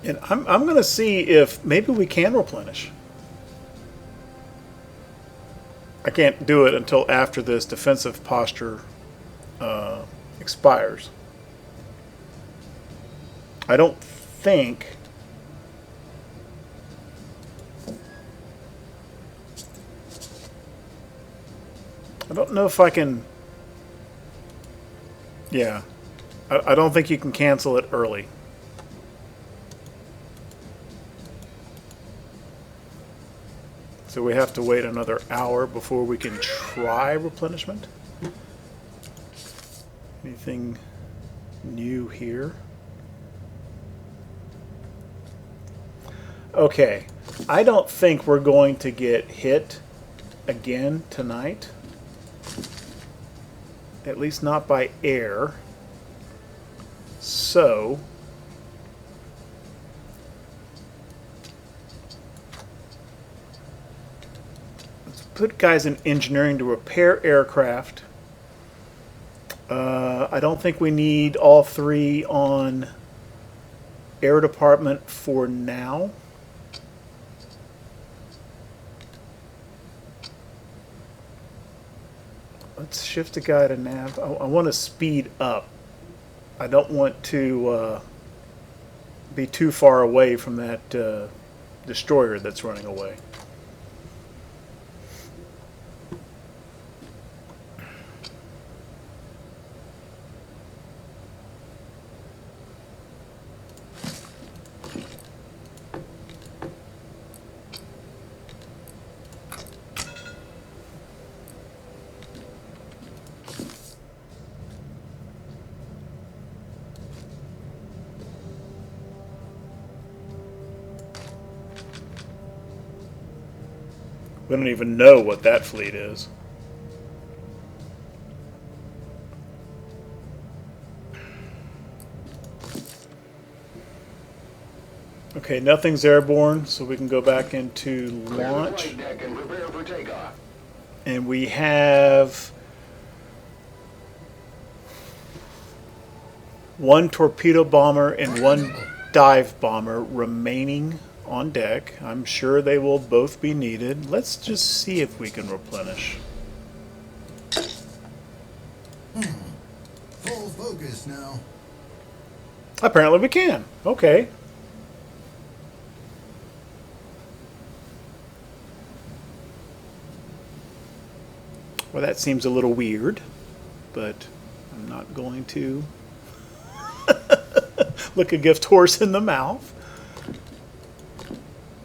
And I'm going to see if maybe we can replenish. I can't do it until after this defensive posture expires. I don't think... I don't know if I can... Yeah. I don't think you can cancel it early. So we have to wait another hour before we can try replenishment. Anything new here? Okay, I don't think we're going to get hit again tonight. At least not by air. So... put guys in engineering to repair aircraft. I don't think we need all three on air department for now. Let's shift a guy to nav. I want to speed up. I don't want to be too far away from that destroyer that's running away. We don't even know what that fleet is. Okay, nothing's airborne, so we can go back into Clear the launch. flight deck and prepare for takeoff. And we have one torpedo bomber and one dive bomber remaining on deck. I'm sure they will both be needed. Let's just see if we can replenish. Full focus now. Apparently we can. Okay. Well, that seems a little weird, but I'm not going to look a gift horse in the mouth.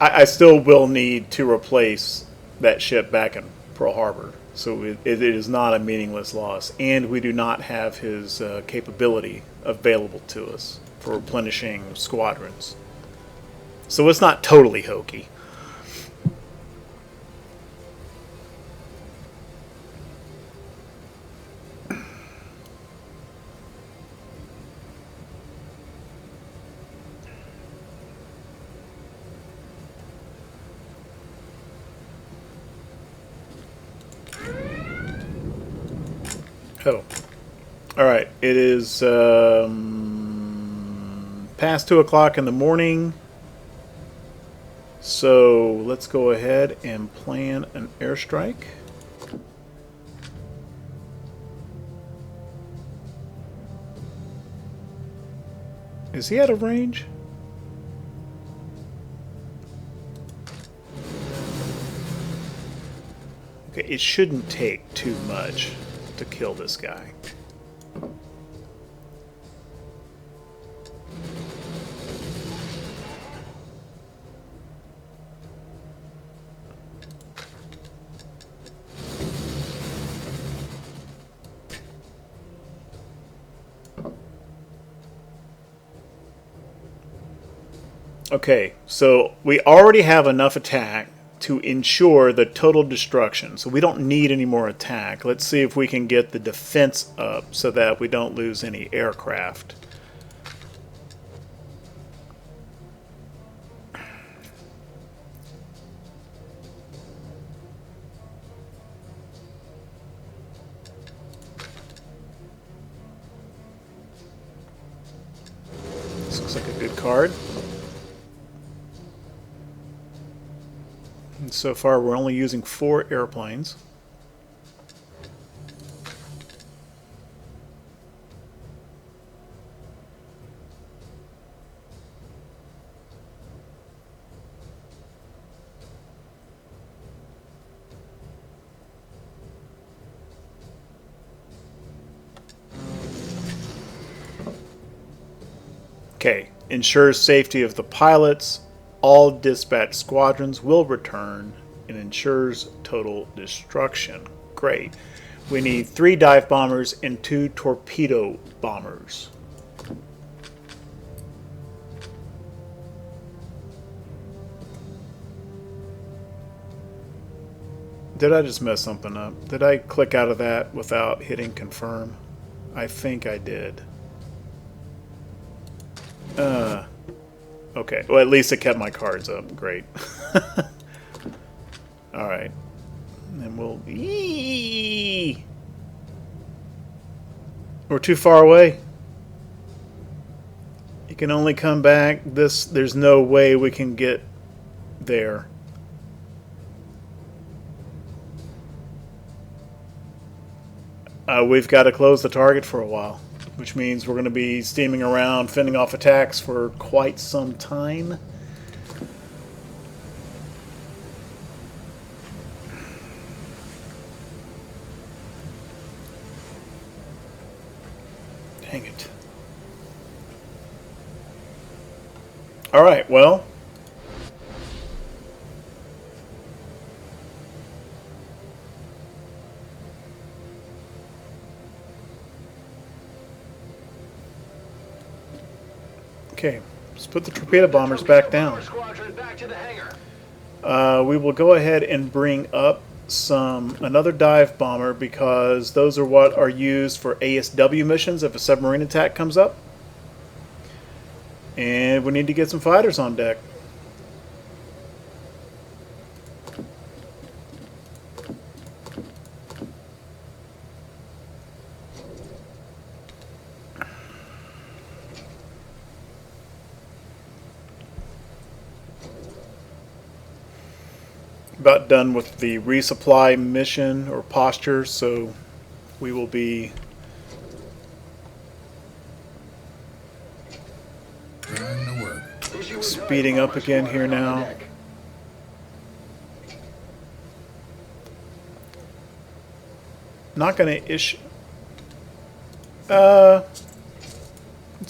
I still will need to replace that ship back in Pearl Harbor, so it is not a meaningless loss, and we do not have his capability available to us for replenishing squadrons. So it's not totally hokey. Oh. Alright, it is past 2 o'clock in the morning. So let's go ahead and plan an airstrike. Is he out of range? Okay, it shouldn't take too much to kill this guy. Okay, so we already have enough attack to ensure the total destruction. So we don't need any more attack. Let's see if we can get the defense up so that we don't lose any aircraft. This looks like a good card. And so far we're only using 4 airplanes. Okay, ensures safety of the pilots. All dispatch squadrons will return and ensures total destruction. Great. We need 3 dive bombers and 2 torpedo bombers. Did I just mess something up? Did I click out of that without hitting confirm? I think I did. Okay. Well, at least it kept my cards up. Great. Alright. And we'll... Eee! We're too far away. You can only come back this... There's no way we can get there. We've got to close the target for a while, which means we're going to be steaming around, fending off attacks for quite some time. Dang it. All right, well... Okay, let's put the torpedo bombers back down. Squadron back to the hangar. We will go ahead and bring up another dive bomber because those are what are used for ASW missions if a submarine attack comes up. And we need to get some fighters on deck. About done with the resupply mission or posture, so we will be Time to work. Issue a dive speeding up bomber again here squadron on the now. deck. Not going to issue. Let's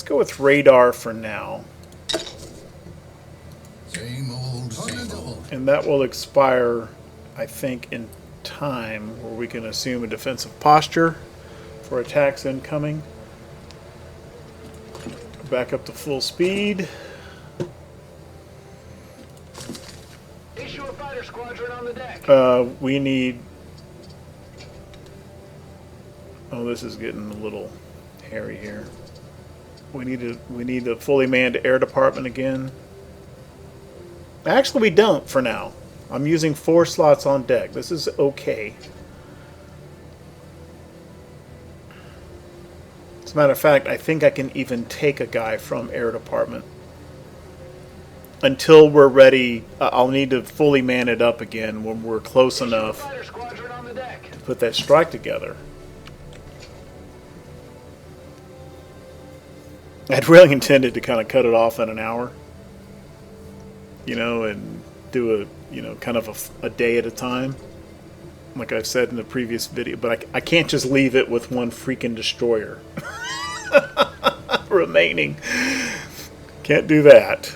go with radar for now, Same old, same old. and that will expire, I think, in time, where we can assume a defensive posture for attacks incoming. Back up to full speed. Issue a fighter squadron on the deck. We need. Oh, this is getting a little hairy here. We need a fully manned air department again. Actually, we don't for now. I'm using 4 slots on deck. This is okay. As a matter of fact, I think I can even take a guy from air department. Until we're ready, I'll need to fully man it up again when we're close Issue a enough fighter squadron on the deck. to put that strike together. I'd really intended to kind of cut it off in an hour, you know, and do kind of a day at a time, like I've said in the previous video. But I can't just leave it with one freaking destroyer remaining. Can't do that.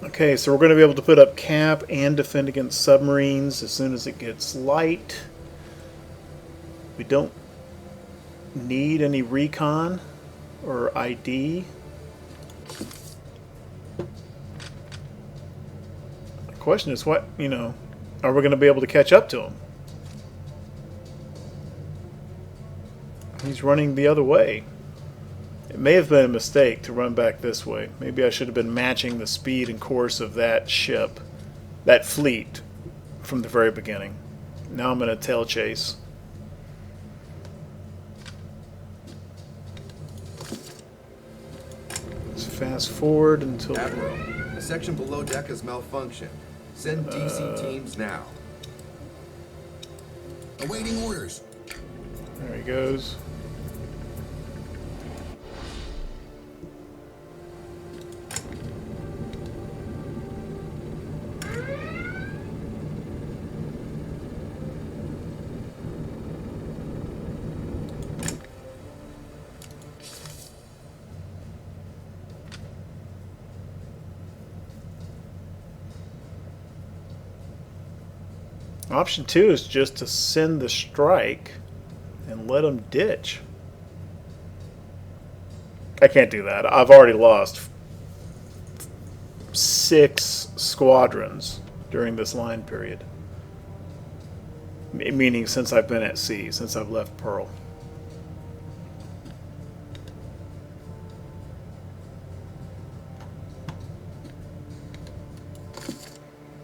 Okay, so we're going to be able to put up cap and defend against submarines as soon as it gets light. We don't need any recon or ID. The question is, are we going to be able to catch up to him? He's running the other way. It may have been a mistake to run back this way. Maybe I should have been matching the speed and course of that ship, that fleet, from the very beginning. Now I'm going to tail chase. Fast forward until... Admiral, the section below deck has malfunctioned. Send DC teams now. Awaiting orders. There he goes. Option 2 is just to send the strike and let them ditch. I can't do that. I've already lost 6 squadrons during this line period. Meaning since I've been at sea, since I've left Pearl.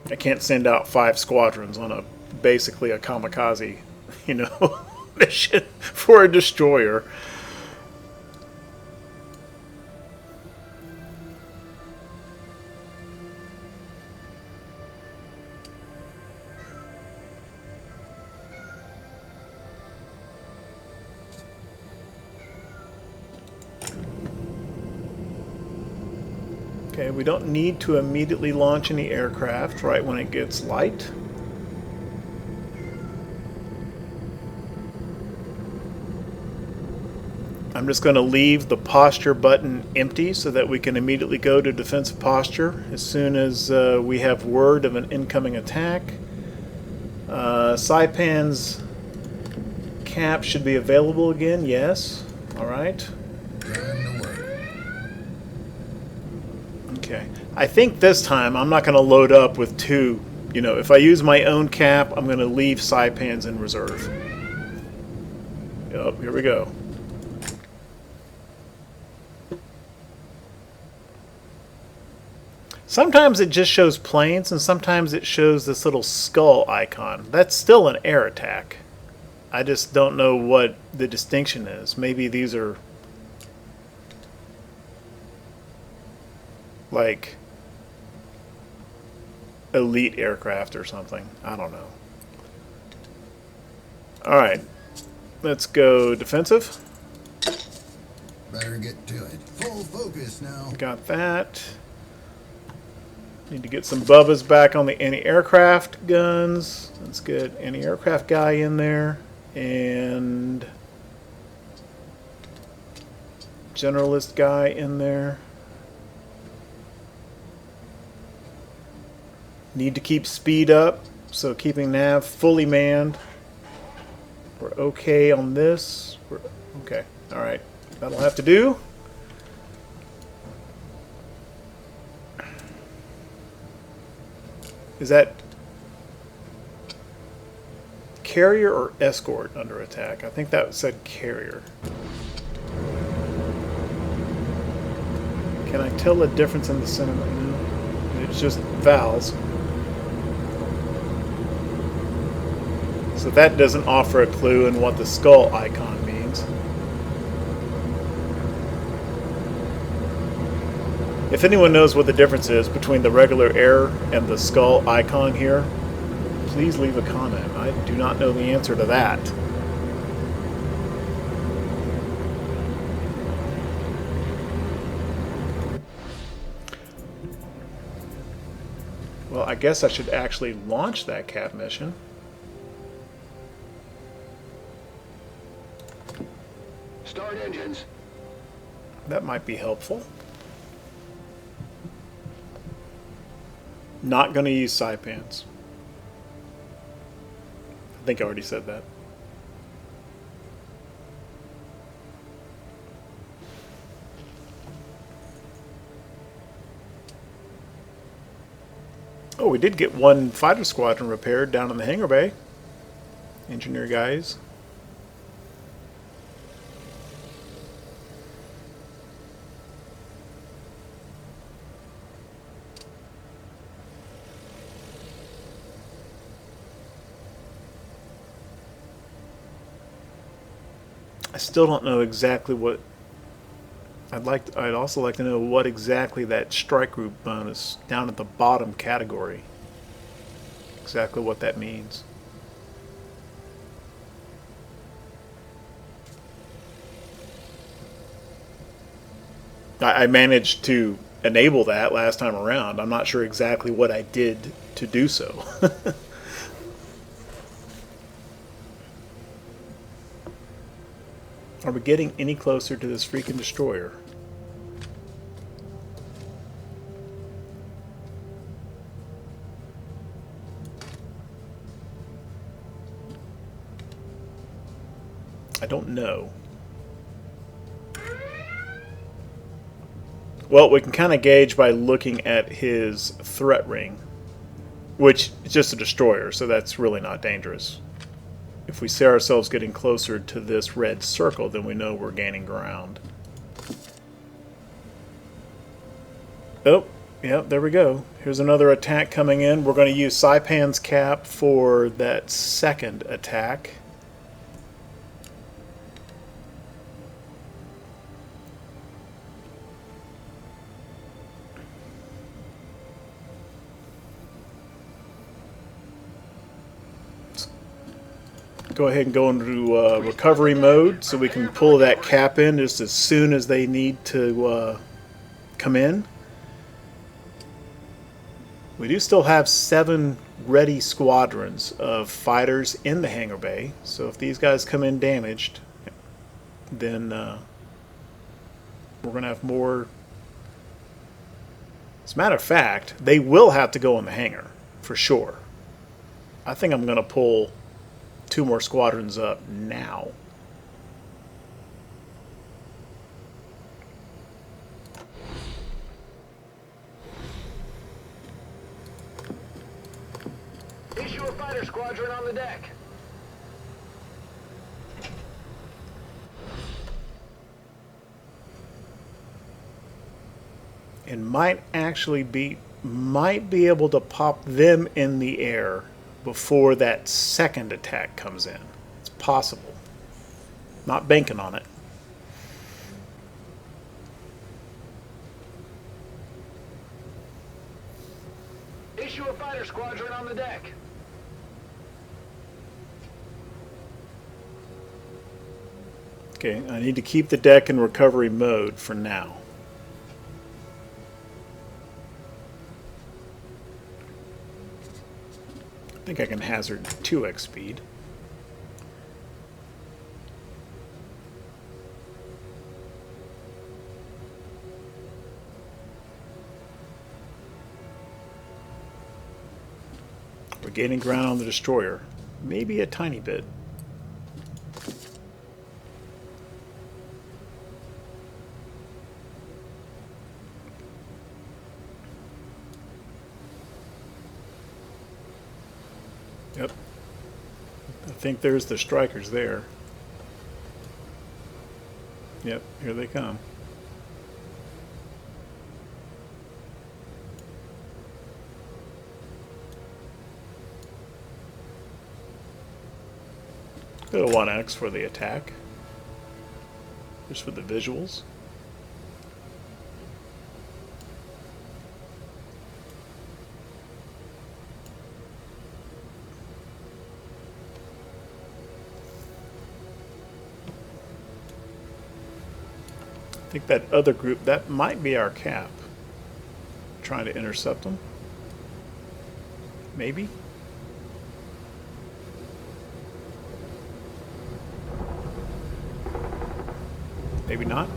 I can't send out 5 squadrons on basically a kamikaze, mission for a destroyer. Okay, we don't need to immediately launch any aircraft right when it gets light. I'm just going to leave the posture button empty so that we can immediately go to defensive posture as soon as we have word of an incoming attack. Saipan's cap should be available again, yes. Alright. Time to work. Okay. I think this time I'm not going to load up with two. You know, if I use my own cap, I'm going to leave Saipans in reserve. Yep, here we go. Sometimes it just shows planes, and sometimes it shows this little skull icon. That's still an air attack. I just don't know what the distinction is. Maybe these are like elite aircraft or something. I don't know. Alright, let's go defensive. Better get to it. Full focus now. Got that. Need to get some Bubbas back on the anti-aircraft guns. Let's get anti-aircraft guy in there. And generalist guy in there. Need to keep speed up, so keeping nav fully manned. We're okay on this. We're okay. Alright. That'll have to do. Is that carrier or escort under attack? I think that said carrier. Can I tell the difference in the sentiment? No. It's just vowels. So that doesn't offer a clue in what the skull icon means. If anyone knows what the difference is between the regular air and the skull icon here, please leave a comment. I do not know the answer to that. Well, I guess I should actually launch that cap mission. Start engines. That might be helpful. Not going to use Saipans. I think I already said that. Oh, we did get one fighter squadron repaired down in the hangar bay. Engineer guys. I still don't know exactly what I'd also like to know what exactly that strike group bonus down at the bottom category. Exactly what that means. I managed to enable that last time around. I'm not sure exactly what I did to do so. Are we getting any closer to this freaking destroyer? I don't know. Well, we can kind of gauge by looking at his threat ring, which is just a destroyer, so that's really not dangerous. If we see ourselves getting closer to this red circle, then we know we're gaining ground. Oh, yep, there we go. Here's another attack coming in. We're going to use Saipan's cap for that second attack. Go ahead and go into recovery mode so we can pull that cap in just as soon as they need to come in. We do still have 7 ready squadrons of fighters in the hangar bay, so if these guys come in damaged, then we're going to have more. As a matter of fact, they will have to go in the hangar, for sure. I think I'm going to pull 2 more squadrons up now. fighter squadron on the deck. And might be able to pop them in the air before that second attack comes in. It's possible. Not banking on it. Issue a fighter squadron on the deck. Okay, I need to keep the deck in recovery mode for now. I think I can hazard 2x speed. We're gaining ground on the destroyer. Maybe a tiny bit. Yep. I think there's the strikers there. Yep, here they come. Go to 1x for the attack. Just for the visuals. I think that other group, that might be our cap. Trying to intercept them. Maybe. Maybe not.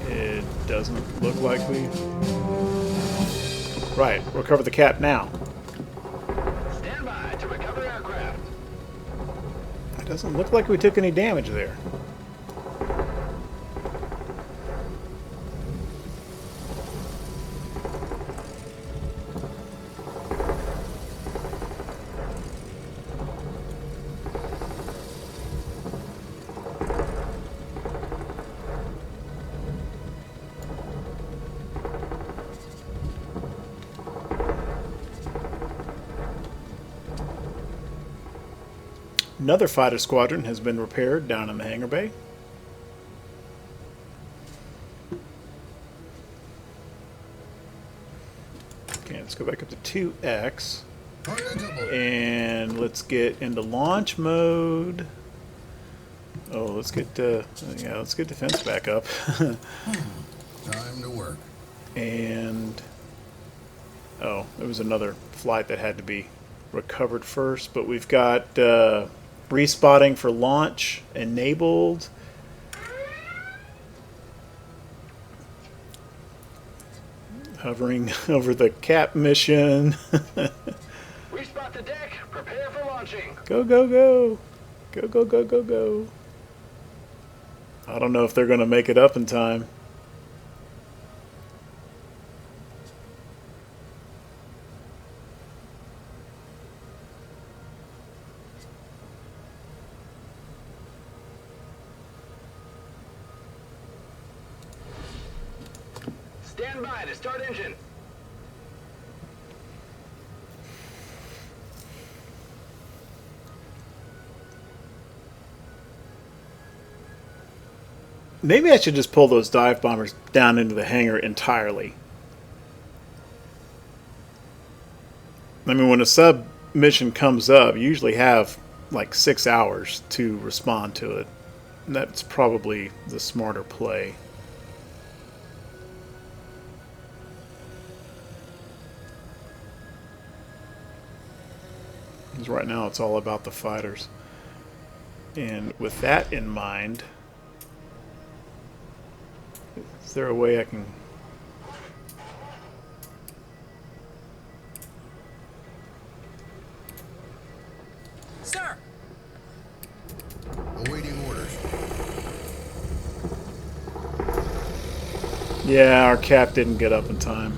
It doesn't look like we... Right, recover the cap now. Stand by to recover aircraft. It doesn't look like we took any damage there. Another fighter squadron has been repaired down in the hangar bay. Okay, let's go back up to 2x. And let's get into launch mode. Oh, let's get defense back up. Time to work. And oh, there was another flight that had to be recovered first, but we've got respotting for launch enabled. Hovering over the cap mission. Respot the deck. Prepare for launching. Go, go, go. Go, go, go, go, go. I don't know if they're going to make it up in time. Stand by to start engine. Maybe I should just pull those dive bombers down into the hangar entirely. I mean, when a sub mission comes up, you usually have like 6 hours to respond to it. And that's probably the smarter play. Because right now it's all about the fighters. And with that in mind, is there a way I can... Yeah, our cap didn't get up in time.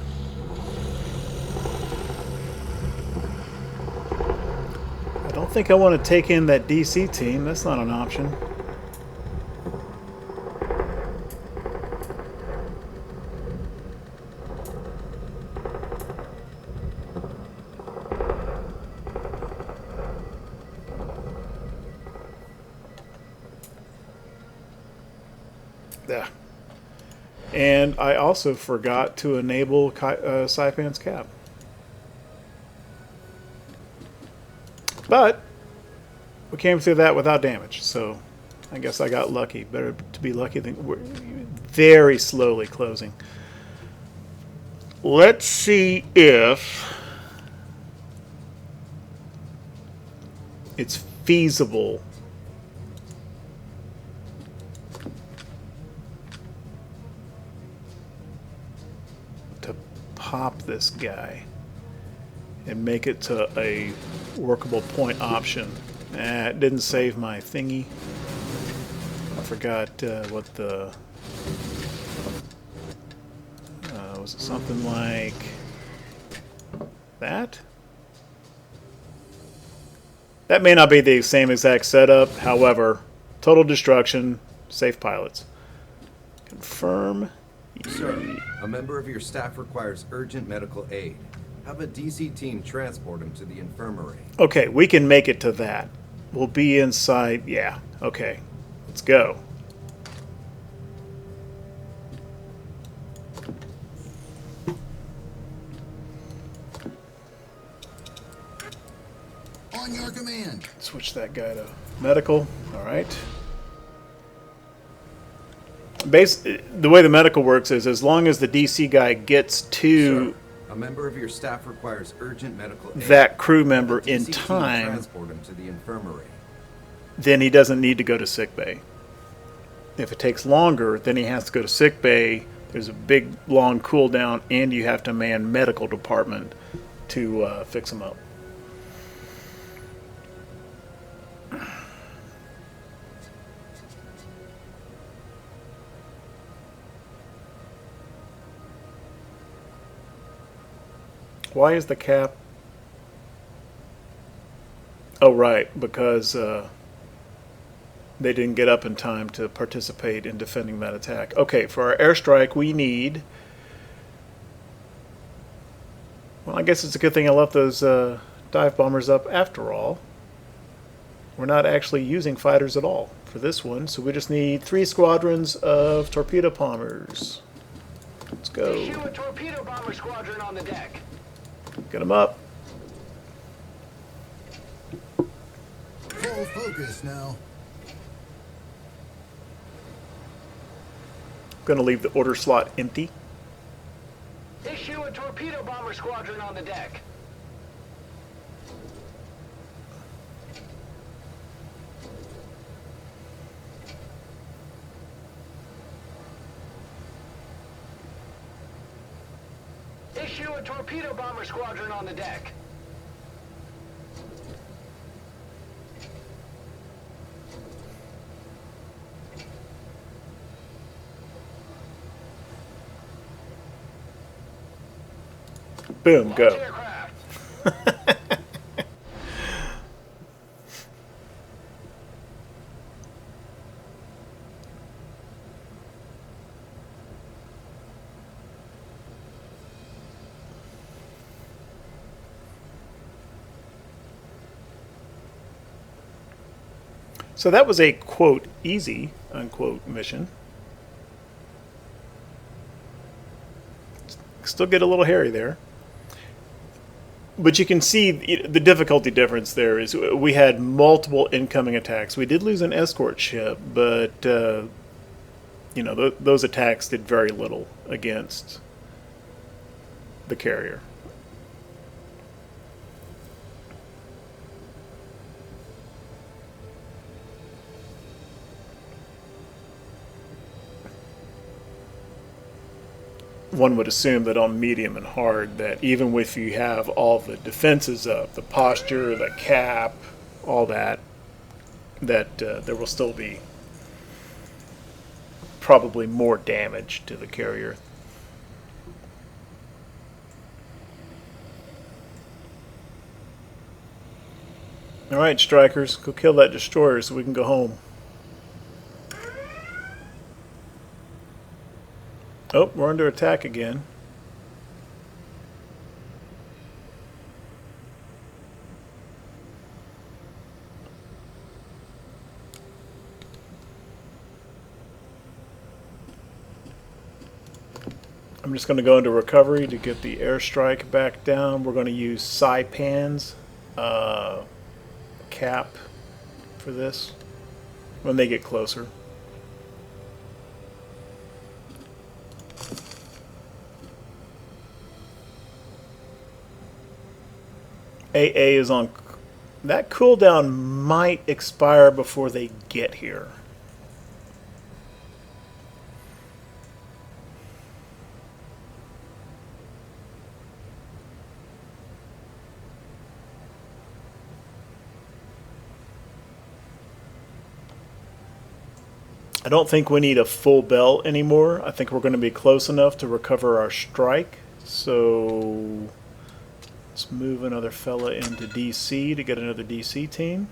I don't think I want to take in that DC team. That's not an option. Yeah. And I also forgot to enable Saipan's cap. But we came through that without damage, so I guess I got lucky. Better to be lucky than we're very slowly closing. Let's see if it's feasible to pop this guy and make it to a workable point option. It didn't save my thingy. I forgot what the... was it something like that? That may not be the same exact setup. However, total destruction, safe pilots. Confirm. Sir, a member of your staff requires urgent medical aid. Have a DC team transport him to the infirmary. Okay, we can make it to that. We'll be inside. Yeah, okay. Let's go. On your command. Switch that guy to medical. All right. The way the medical works is as long as the DC guy gets to... Sir, a member of your staff requires urgent medical aid. That crew member in DC team time, transport him to the infirmary. then he doesn't need to go to sick bay. If it takes longer, then he has to go to sick bay. There's a big long cooldown, and you have to man medical department to fix him up. Why is the cap? Oh, right, because they didn't get up in time to participate in defending that attack. Okay, for our airstrike, we need... Well, I guess it's a good thing I left those dive bombers up after all. We're not actually using fighters at all for this one, so we just need 3 squadrons of torpedo bombers. Let's go. Issue a torpedo bomber squadron on the deck. Get them up. Full focus now. Going to leave the order slot empty. Issue a torpedo bomber squadron on the deck. Issue a torpedo bomber squadron on the deck. Boom, go. Launch aircraft. So that was a, quote, easy, unquote, mission. Still get a little hairy there. But you can see the difficulty difference there is we had multiple incoming attacks. We did lose an escort ship, but, you know, those attacks did very little against the carrier. One would assume that on medium and hard, that even if you have all the defenses up, the posture, the cap, all that, that there will still be probably more damage to the carrier Alright, strikers, go kill that destroyer so we can go home. Oh, we're under attack again. I'm just going to go into recovery to get the airstrike back down. We're going to use Saipan's cap for this when they get closer. AA is on. That cooldown might expire before they get here. I don't think we need a full bell anymore. I think we're going to be close enough to recover our strike. So let's move another fella into DC to get another DC team.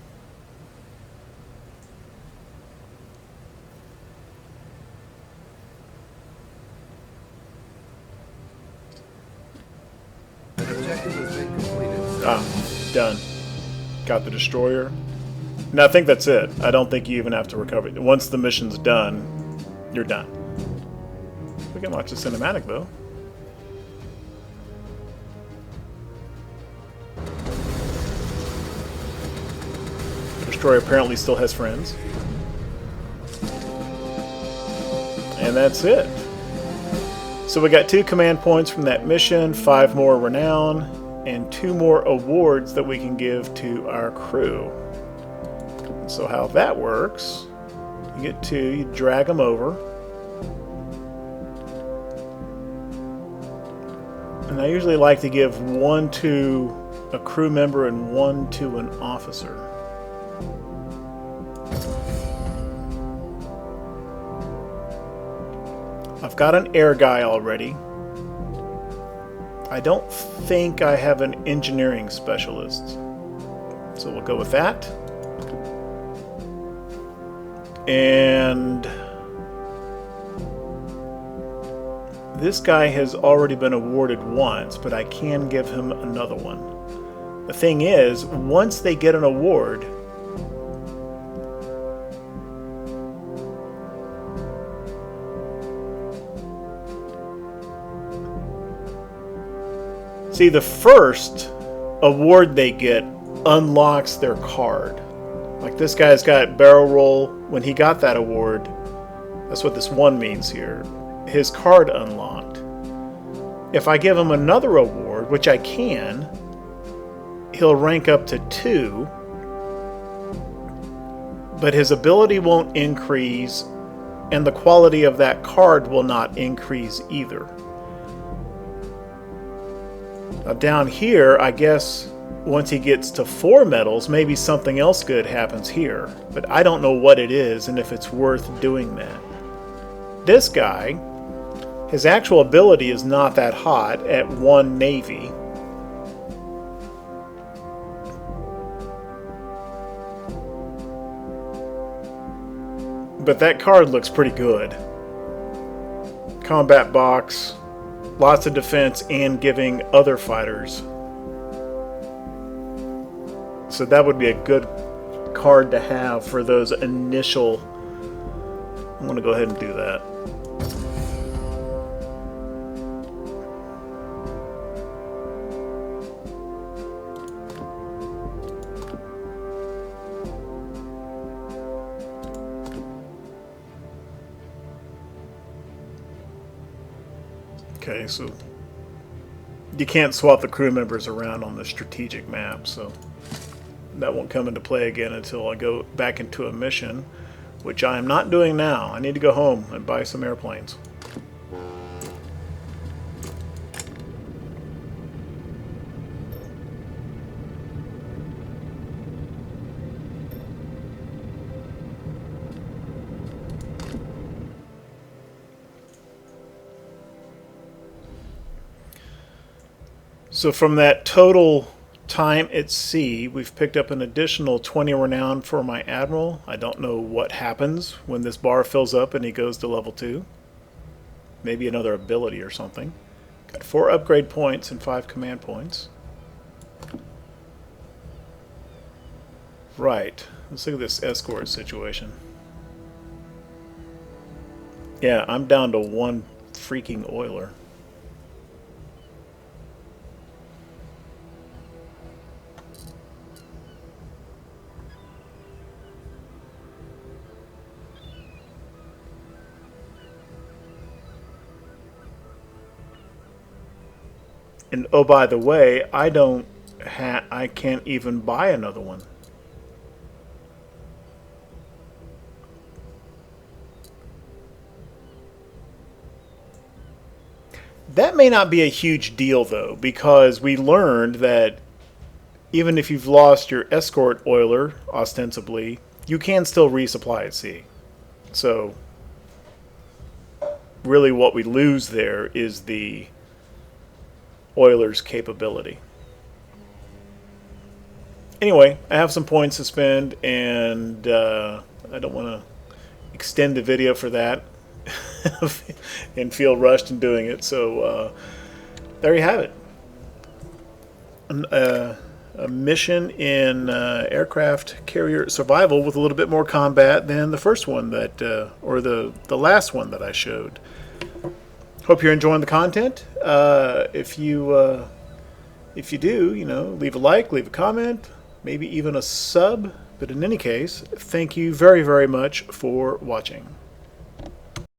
An objective has been completed. Ah, done. Got the destroyer. And I think that's it. I don't think you even have to recover. Once the mission's done, you're done. We can watch the cinematic though. The destroyer apparently still has friends. And that's it. So we got 2 command points from that mission, 5 more renown, and 2 more awards that we can give to our crew. So how that works, you get 2, you drag them over. And I usually like to give 1 to a crew member and 1 to an officer. I've got an air guy already. I don't think I have an engineering specialist. So we'll go with that. And this guy has already been awarded once, but I can give him another one. The thing is, once they get an award, see, the first award they get unlocks their card. Like this guy's got barrel roll. When he got that award, that's what this 1 means here. His card unlocked. If I give him another award, which I can, he'll rank up to 2, but his ability won't increase, and the quality of that card will not increase either. Now down here, I guess once he gets to 4 medals, maybe something else good happens here. But I don't know what it is and if it's worth doing that. This guy, his actual ability is not that hot at 1 Navy. But that card looks pretty good. Combat box, lots of defense, and giving other fighters. So that would be a good card to have for those initial. I'm going to go ahead and do that. Okay, so you can't swap the crew members around on the strategic map, so that won't come into play again until I go back into a mission, which I am not doing now. I need to go home and buy some airplanes. So from that total time at sea, we've picked up an additional 20 renown for my admiral. I don't know what happens when this bar fills up and he goes to level 2. Maybe another ability or something. Got 4 upgrade points and 5 command points. Right. Let's look at this escort situation. Yeah, I'm down to 1 freaking oiler. And oh, by the way, I can't even buy another one. That may not be a huge deal though, because we learned that even if you've lost your escort oiler, ostensibly, you can still resupply at sea. So really what we lose there is the oiler's capability. Anyway, I have some points to spend, and I don't want to extend the video for that and feel rushed in doing it. So there you have it. A mission in aircraft carrier survival with a little bit more combat than the first one that, or the last one that I showed. Hope you're enjoying the content. If you do, leave a like, leave a comment, maybe even a sub. But in any case, thank you very, very much for watching.